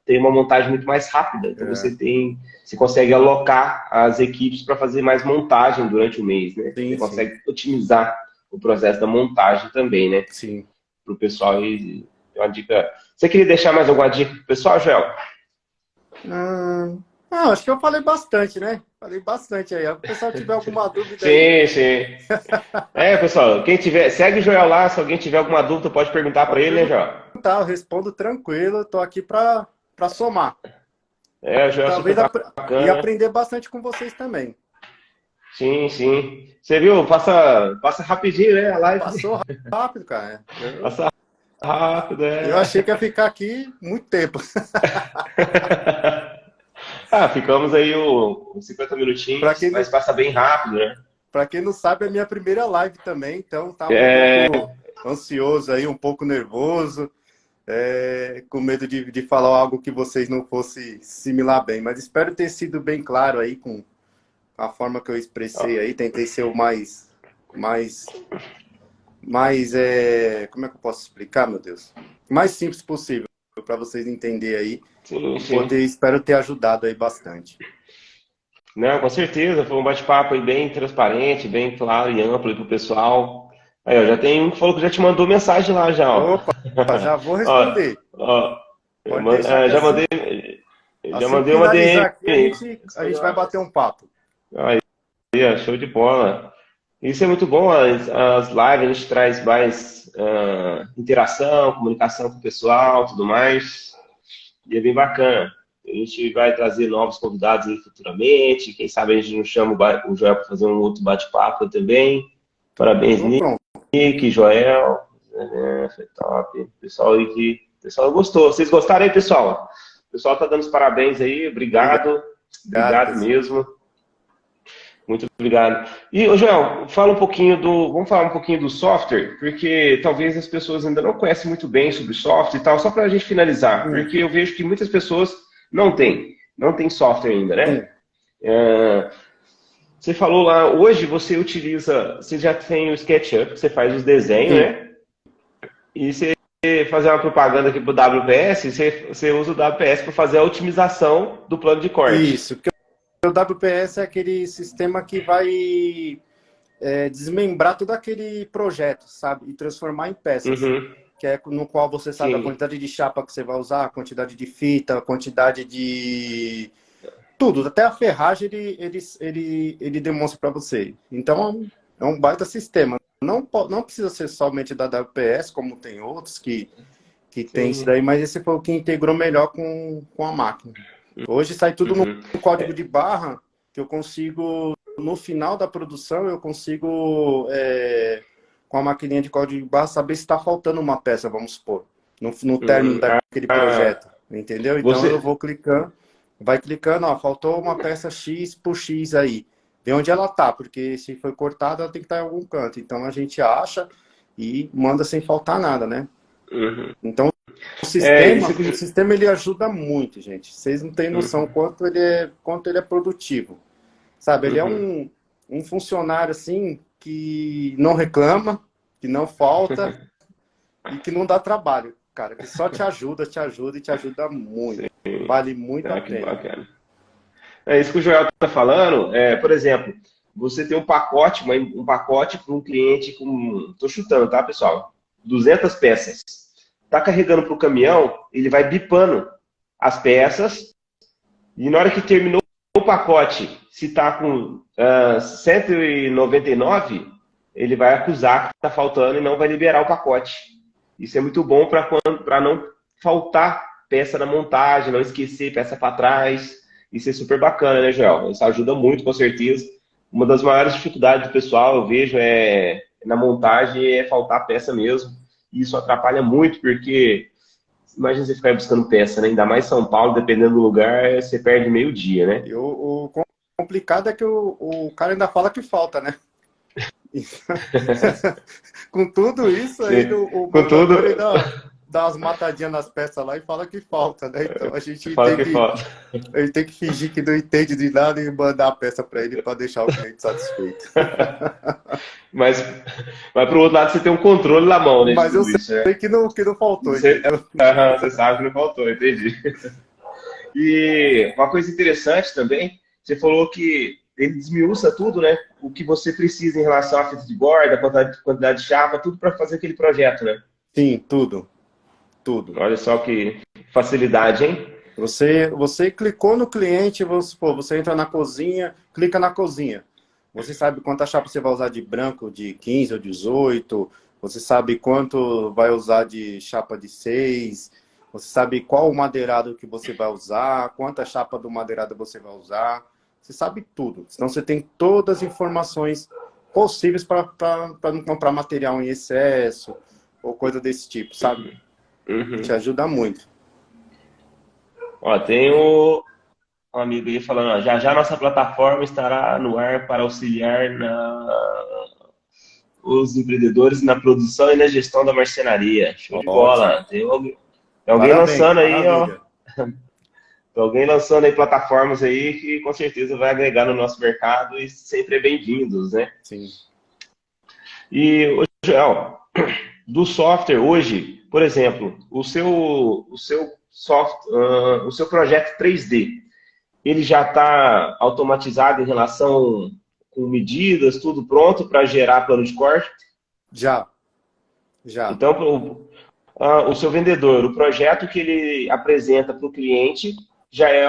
Speaker 1: tem uma montagem muito mais rápida. Então
Speaker 2: É,
Speaker 1: você consegue alocar as equipes para fazer mais montagem durante o mês, né? Você
Speaker 2: sim, sim,
Speaker 1: consegue otimizar o processo da montagem também, né?
Speaker 2: sim.
Speaker 1: Para o pessoal e uma dica. Você queria deixar mais alguma dica para o pessoal, Joel?
Speaker 2: Acho que eu falei bastante, né? Falei bastante aí. Se o pessoal tiver alguma dúvida aí,
Speaker 1: Sim, sim. É, pessoal, quem tiver, segue o Joel lá, se alguém tiver alguma dúvida, pode perguntar para
Speaker 2: pode
Speaker 1: ele, né, Joel?
Speaker 2: perguntar, eu respondo tranquilo. Estou aqui para somar.
Speaker 1: É, o
Speaker 2: E
Speaker 1: Joel é
Speaker 2: talvez
Speaker 1: super bacana.
Speaker 2: aprender bastante com vocês também.
Speaker 1: Sim, sim. Você viu? Passa rapidinho, né, a live.
Speaker 2: Passou rápido, cara.
Speaker 1: Passa rápido,
Speaker 2: Eu
Speaker 1: é.
Speaker 2: achei que ia ficar aqui muito tempo.
Speaker 1: Ah, ficamos aí uns 50
Speaker 2: Para
Speaker 1: minutinhos,
Speaker 2: quem
Speaker 1: mas
Speaker 2: não,
Speaker 1: passa bem rápido, né?
Speaker 2: para quem não sabe, é a minha primeira live também, então estava um
Speaker 1: É,
Speaker 2: pouco ansioso aí, um pouco nervoso, com medo de falar algo que vocês não fossem assimilar bem. Mas espero ter sido bem claro aí com a forma que eu expressei aí. Tentei ser o mais, como é que eu posso explicar, meu Deus? O mais simples possível para vocês entenderem aí
Speaker 1: sim,
Speaker 2: e
Speaker 1: sim.
Speaker 2: poder, espero ter ajudado aí bastante.
Speaker 1: Não, com certeza, foi um bate-papo aí bem transparente, bem claro e amplo aí pro pessoal. Aí, ó, já tem um que falou que já te mandou mensagem lá já, ó.
Speaker 2: Opa, já vou
Speaker 1: Ó,
Speaker 2: responder.
Speaker 1: ó,
Speaker 2: Pode deixar que
Speaker 1: já
Speaker 2: assim que
Speaker 1: mandei uma
Speaker 2: finalizar
Speaker 1: DM.
Speaker 2: aqui, a gente vai bater um papo.
Speaker 1: Aí, ó, show de bola. Isso é muito bom, as lives a gente traz mais interação, comunicação com o pessoal, tudo mais, e é bem bacana. A gente vai trazer novos convidados aí futuramente, quem sabe a gente não chama o Joel para fazer um outro bate-papo também. Parabéns,
Speaker 2: Então, pronto.
Speaker 1: Nick, Joel, foi top. O pessoal gostou. Vocês gostaram aí, pessoal? O pessoal tá dando os parabéns aí, obrigado,
Speaker 2: Obrigado,
Speaker 1: obrigado
Speaker 2: pessoal.
Speaker 1: mesmo. Muito obrigado. E, ô Joel, vamos falar um pouquinho do software, porque talvez as pessoas ainda não conhecem muito bem sobre software e tal, só para a gente finalizar,
Speaker 2: Hum,
Speaker 1: porque eu vejo que muitas pessoas não têm software ainda, né?
Speaker 2: sim.
Speaker 1: É, você falou lá, hoje você já tem o SketchUp, que você faz os desenhos,
Speaker 2: Sim.
Speaker 1: né? E você fazer uma propaganda aqui para o WPS, você usa o WPS para fazer a otimização do plano de corte.
Speaker 2: Isso, porque o WPS é aquele sistema que vai desmembrar todo aquele projeto, sabe? E transformar em peças.
Speaker 1: Uhum,
Speaker 2: Que é no qual você sabe a
Speaker 1: sim.
Speaker 2: quantidade de chapa que você vai usar, a quantidade de fita, a quantidade de tudo, até a ferragem ele demonstra para você. Então é um baita sistema. Não precisa ser somente da WPS, como tem outros que tem isso
Speaker 1: Sim.
Speaker 2: daí, mas esse foi o que integrou melhor com a máquina. Hoje sai tudo no
Speaker 1: Uhum.
Speaker 2: código de barra, que eu consigo, no final da produção, eu consigo, com a maquininha de código de barra, saber se está faltando uma peça, vamos supor, no término
Speaker 1: Uhum.
Speaker 2: daquele
Speaker 1: Ah,
Speaker 2: projeto, entendeu? Então eu
Speaker 1: você.
Speaker 2: vou clicando, vai clicando, ó, faltou uma peça X por X aí. Vê onde ela tá, porque se foi cortada, ela tem que estar em algum canto. Então a gente acha e manda sem faltar nada, né?
Speaker 1: Uhum.
Speaker 2: Então
Speaker 1: É, isso
Speaker 2: o
Speaker 1: que.
Speaker 2: sistema ele ajuda muito, gente. Vocês não têm noção
Speaker 1: Uhum.
Speaker 2: quanto ele é produtivo. Sabe, ele é
Speaker 1: Uhum.
Speaker 2: um funcionário assim que não reclama, que não falta e que não dá trabalho, cara, que só te ajuda e te ajuda muito. Vale muito a
Speaker 1: Ah, que
Speaker 2: pena.
Speaker 1: bacana. É isso que o Joel está falando. Por exemplo, você tem um pacote, um pacote para um cliente com, tô chutando, tá, pessoal? 200 peças. Tá carregando para o caminhão, ele vai bipando as peças e na hora que terminou o pacote, se tá com 199, ele vai acusar que está faltando e não vai liberar o pacote. Isso é muito bom para não faltar peça na montagem, não esquecer peça para trás. Isso é super bacana, né, Joel? Isso ajuda muito, com certeza. Uma das maiores dificuldades do pessoal, eu vejo, na montagem é faltar peça mesmo. E isso atrapalha muito, porque imagina você ficar buscando peça, né? Ainda mais São Paulo, dependendo do lugar, você perde meio dia, né?
Speaker 2: E o complicado é que o cara ainda fala que falta, né? Com tudo isso aí, o
Speaker 1: Com tudo,
Speaker 2: morador ainda dá umas matadinhas nas peças lá e fala que falta, né? Então a gente
Speaker 1: fala que falta.
Speaker 2: tem que fingir que não entende de nada e mandar a peça para ele para deixar o cliente satisfeito.
Speaker 1: Mas pro outro lado você tem um controle na mão, né, de
Speaker 2: Mas eu
Speaker 1: tudo isso, né?
Speaker 2: sei que não faltou,
Speaker 1: Você,
Speaker 2: entendeu?
Speaker 1: você sabe que não faltou, entendi. E uma coisa interessante também, você falou que ele desmiuça tudo, né? O que você precisa em relação à fita de borda, quantidade de chapa, tudo para fazer aquele projeto, né?
Speaker 2: Sim, tudo. Tudo.
Speaker 1: Olha só que facilidade, hein?
Speaker 2: Você clicou no cliente, você entra na cozinha, clica na cozinha. Você sabe quanta chapa você vai usar de branco, de 15 ou 18. Você sabe quanto vai usar de chapa de 6. Você sabe qual o madeirado que você vai usar, quanta chapa do madeirado você vai usar. Você sabe tudo. Então você tem todas as informações possíveis para não comprar material em excesso ou coisa desse tipo, sabe?
Speaker 1: Uhum.
Speaker 2: Te ajuda muito.
Speaker 1: Ó, tem um amigo aí falando, ó, já já nossa plataforma estará no ar para auxiliar os empreendedores na produção e na gestão da marcenaria. Show de
Speaker 2: Ótimo.
Speaker 1: bola. Tem alguém
Speaker 2: Parabéns,
Speaker 1: lançando aí, ó.
Speaker 2: maravilha.
Speaker 1: Tem alguém lançando aí plataformas aí que com certeza vai agregar no nosso mercado e sempre é bem-vindos, né?
Speaker 2: Sim.
Speaker 1: E, Joel, do software hoje, por exemplo, o seu software, o seu projeto 3D, ele já está automatizado em relação com medidas, tudo pronto para gerar plano de corte?
Speaker 2: Já.
Speaker 1: Então, o seu vendedor, o projeto que ele apresenta para o cliente já é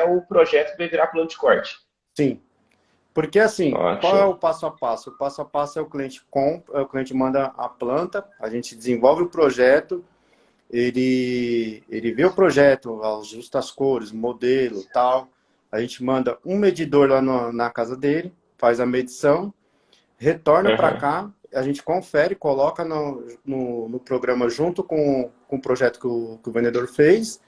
Speaker 1: o projeto que vai virar plano de corte.
Speaker 2: Sim. Porque assim, qual é
Speaker 1: Ótimo.
Speaker 2: o passo a passo? O passo a passo é o cliente compra, o cliente manda a planta, a gente desenvolve o projeto, ele vê o projeto, ajusta as cores, modelo, tal. A gente manda um medidor lá na casa dele, faz a medição, retorna para cá, a gente confere, coloca no programa junto com o projeto que o vendedor fez,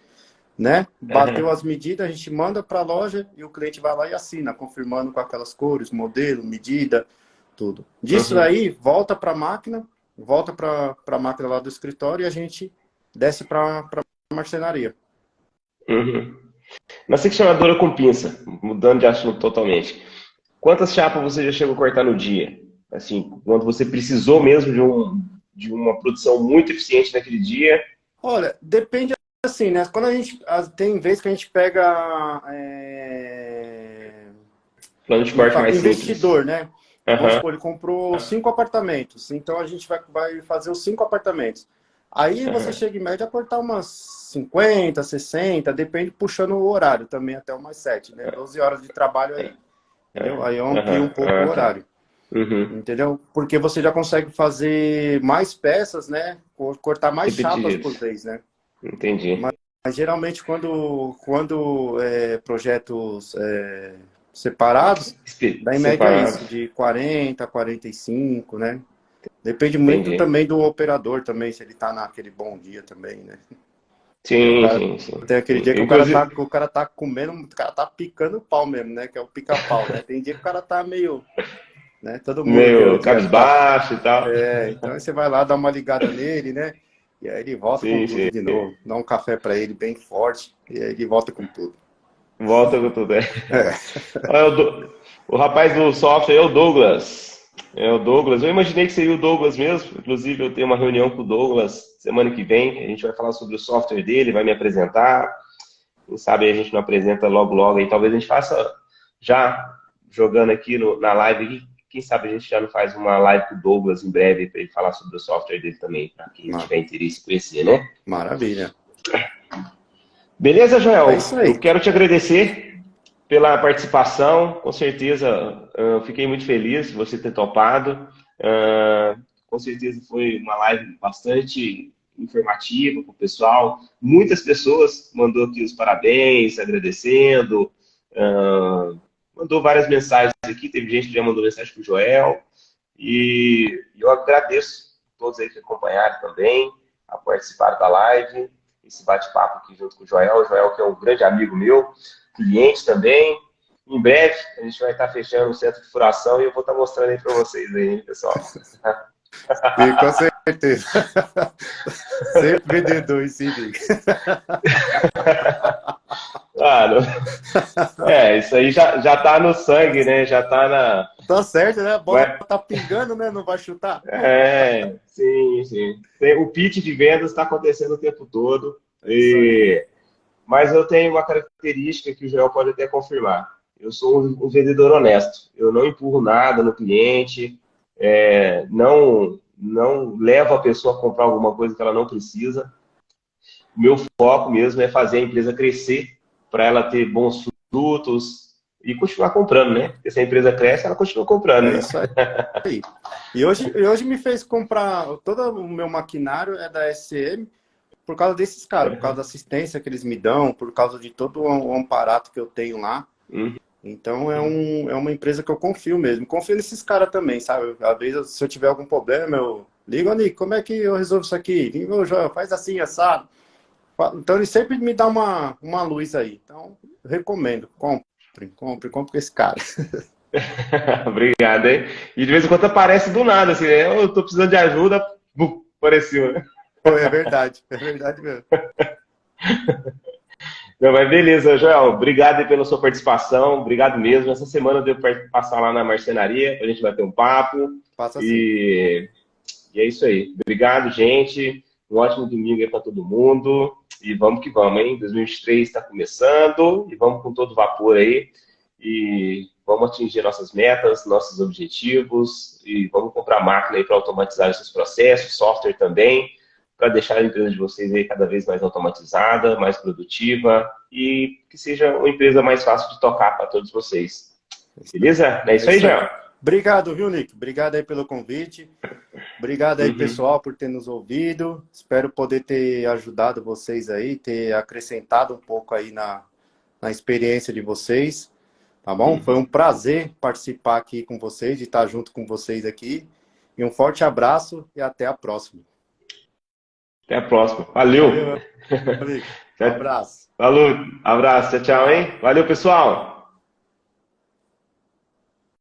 Speaker 2: né? Bateu as medidas, a gente manda para a loja e o cliente vai lá e assina, confirmando com aquelas cores, modelo, medida, tudo. Disso aí, volta para a máquina, volta para a máquina lá do escritório e a gente desce para a marcenaria.
Speaker 1: Na seccionadora com pinça, mudando de assunto totalmente, quantas chapas você já chegou a cortar no dia? Assim, quando você precisou mesmo de uma produção muito eficiente naquele dia?
Speaker 2: Olha, depende assim, né? Quando tem vezes que a gente pega
Speaker 1: Plano de corte mais
Speaker 2: investidor,
Speaker 1: simples.
Speaker 2: né? Vamos supor, ele comprou 5 apartamentos, então a gente vai fazer os 5 apartamentos. Aí você chega em média a cortar umas 50, 60, depende, puxando o horário também até umas 7, né? 12 horas de trabalho aí. Entendeu? Aí eu amplio um pouco o horário. Entendeu? Porque você já consegue fazer mais peças, né? Cortar mais chapas por vez, né?
Speaker 1: Entendi.
Speaker 2: Mas geralmente quando projetos separados, dá em média isso, de 40 a 45, né? Depende muito também do operador também, se ele tá naquele bom dia também, né?
Speaker 1: Sim.
Speaker 2: Tem aquele dia que o cara tá comendo, o cara tá picando o pau mesmo, né? Que é o pica-pau, né? Tem dia que o cara tá meio, né? Todo mundo
Speaker 1: meio cabisbaixo e tal.
Speaker 2: Então aí você vai lá, dá uma ligada nele, né? E aí ele volta com tudo de novo. Dá um café para ele bem forte e aí ele volta com tudo.
Speaker 1: Volta com tudo, O rapaz do software é o Douglas. Eu imaginei que seria o Douglas mesmo. Inclusive, eu tenho uma reunião com o Douglas semana que vem. A gente vai falar sobre o software dele, vai me apresentar. Quem sabe a gente não apresenta logo aí. Talvez a gente faça já jogando aqui na live, aqui, quem sabe a gente já não faz uma live com o Douglas em breve para ele falar sobre o software dele também, para quem tiver interesse em conhecer, né?
Speaker 2: Maravilha.
Speaker 1: Beleza, Joel?
Speaker 2: É isso aí.
Speaker 1: Eu quero te agradecer pela participação, com certeza fiquei muito feliz de você ter topado. Com certeza foi uma live bastante informativa para o pessoal. Muitas pessoas mandou aqui os parabéns, agradecendo, mandou várias mensagens aqui, teve gente que já mandou mensagem para o Joel, e eu agradeço a todos aí que acompanharam também, a participar da live, esse bate-papo aqui junto com o Joel que é um grande amigo meu, cliente também. Em breve, a gente vai estar fechando o centro de furação e eu vou estar mostrando aí para vocês aí, pessoal.
Speaker 2: Sim, com certeza. Sempre vendedor, sim,
Speaker 1: Claro. Isso aí já tá no sangue, né? Já tá na...
Speaker 2: Tá certo, né? A bola tá pingando, né? Não vai chutar?
Speaker 1: Sim. O pitch de vendas está acontecendo o tempo todo.
Speaker 2: É
Speaker 1: Mas eu tenho uma característica que o Joel pode até confirmar. Eu sou um vendedor honesto. Eu não empurro nada no cliente, não levo a pessoa a comprar alguma coisa que ela não precisa. O meu foco mesmo é fazer a empresa crescer para ela ter bons frutos e continuar comprando, né? Porque se a empresa cresce, ela continua comprando, né?
Speaker 2: Isso aí. E hoje me fez comprar todo o meu maquinário é da SCM por causa desses caras, por causa da assistência que eles me dão, por causa de todo o amparato que eu tenho lá. Então é uma empresa que eu confio mesmo. Confio nesses caras também, sabe? Às vezes, se eu tiver algum problema, eu ligo, Nico, como é que eu resolvo isso aqui? Ligo, Joel, faz assim, assado. Então ele sempre me dá uma luz aí. Então, eu recomendo. Compre com esse cara.
Speaker 1: Obrigado, hein? E de vez em quando aparece do nada, assim, né? Eu tô precisando de ajuda, apareceu, né?
Speaker 2: É verdade mesmo.
Speaker 1: Não, mas beleza, Joel, obrigado aí pela sua participação, obrigado mesmo. Essa semana deu para passar lá na marcenaria, a gente vai ter um papo.
Speaker 2: Passa assim.
Speaker 1: E é isso aí. Obrigado, gente. Um ótimo domingo aí para todo mundo. E vamos que vamos, hein? 2023 está começando e vamos com todo vapor aí. E vamos atingir nossas metas, nossos objetivos e vamos comprar máquina aí para automatizar esses processos, software também, para deixar a empresa de vocês aí cada vez mais automatizada, mais produtiva e que seja uma empresa mais fácil de tocar para todos vocês. Beleza? É isso aí, Joel.
Speaker 2: Obrigado, viu, Nick? Obrigado aí pelo convite. Obrigado aí, pessoal, por ter nos ouvido. Espero poder ter ajudado vocês aí, ter acrescentado um pouco aí na experiência de vocês. Tá bom? Foi um prazer participar aqui com vocês, de estar junto com vocês aqui. E um forte abraço e até a próxima.
Speaker 1: Até a próxima. Valeu.
Speaker 2: Um abraço.
Speaker 1: Falou. Abraço. Tchau, hein? Valeu, pessoal.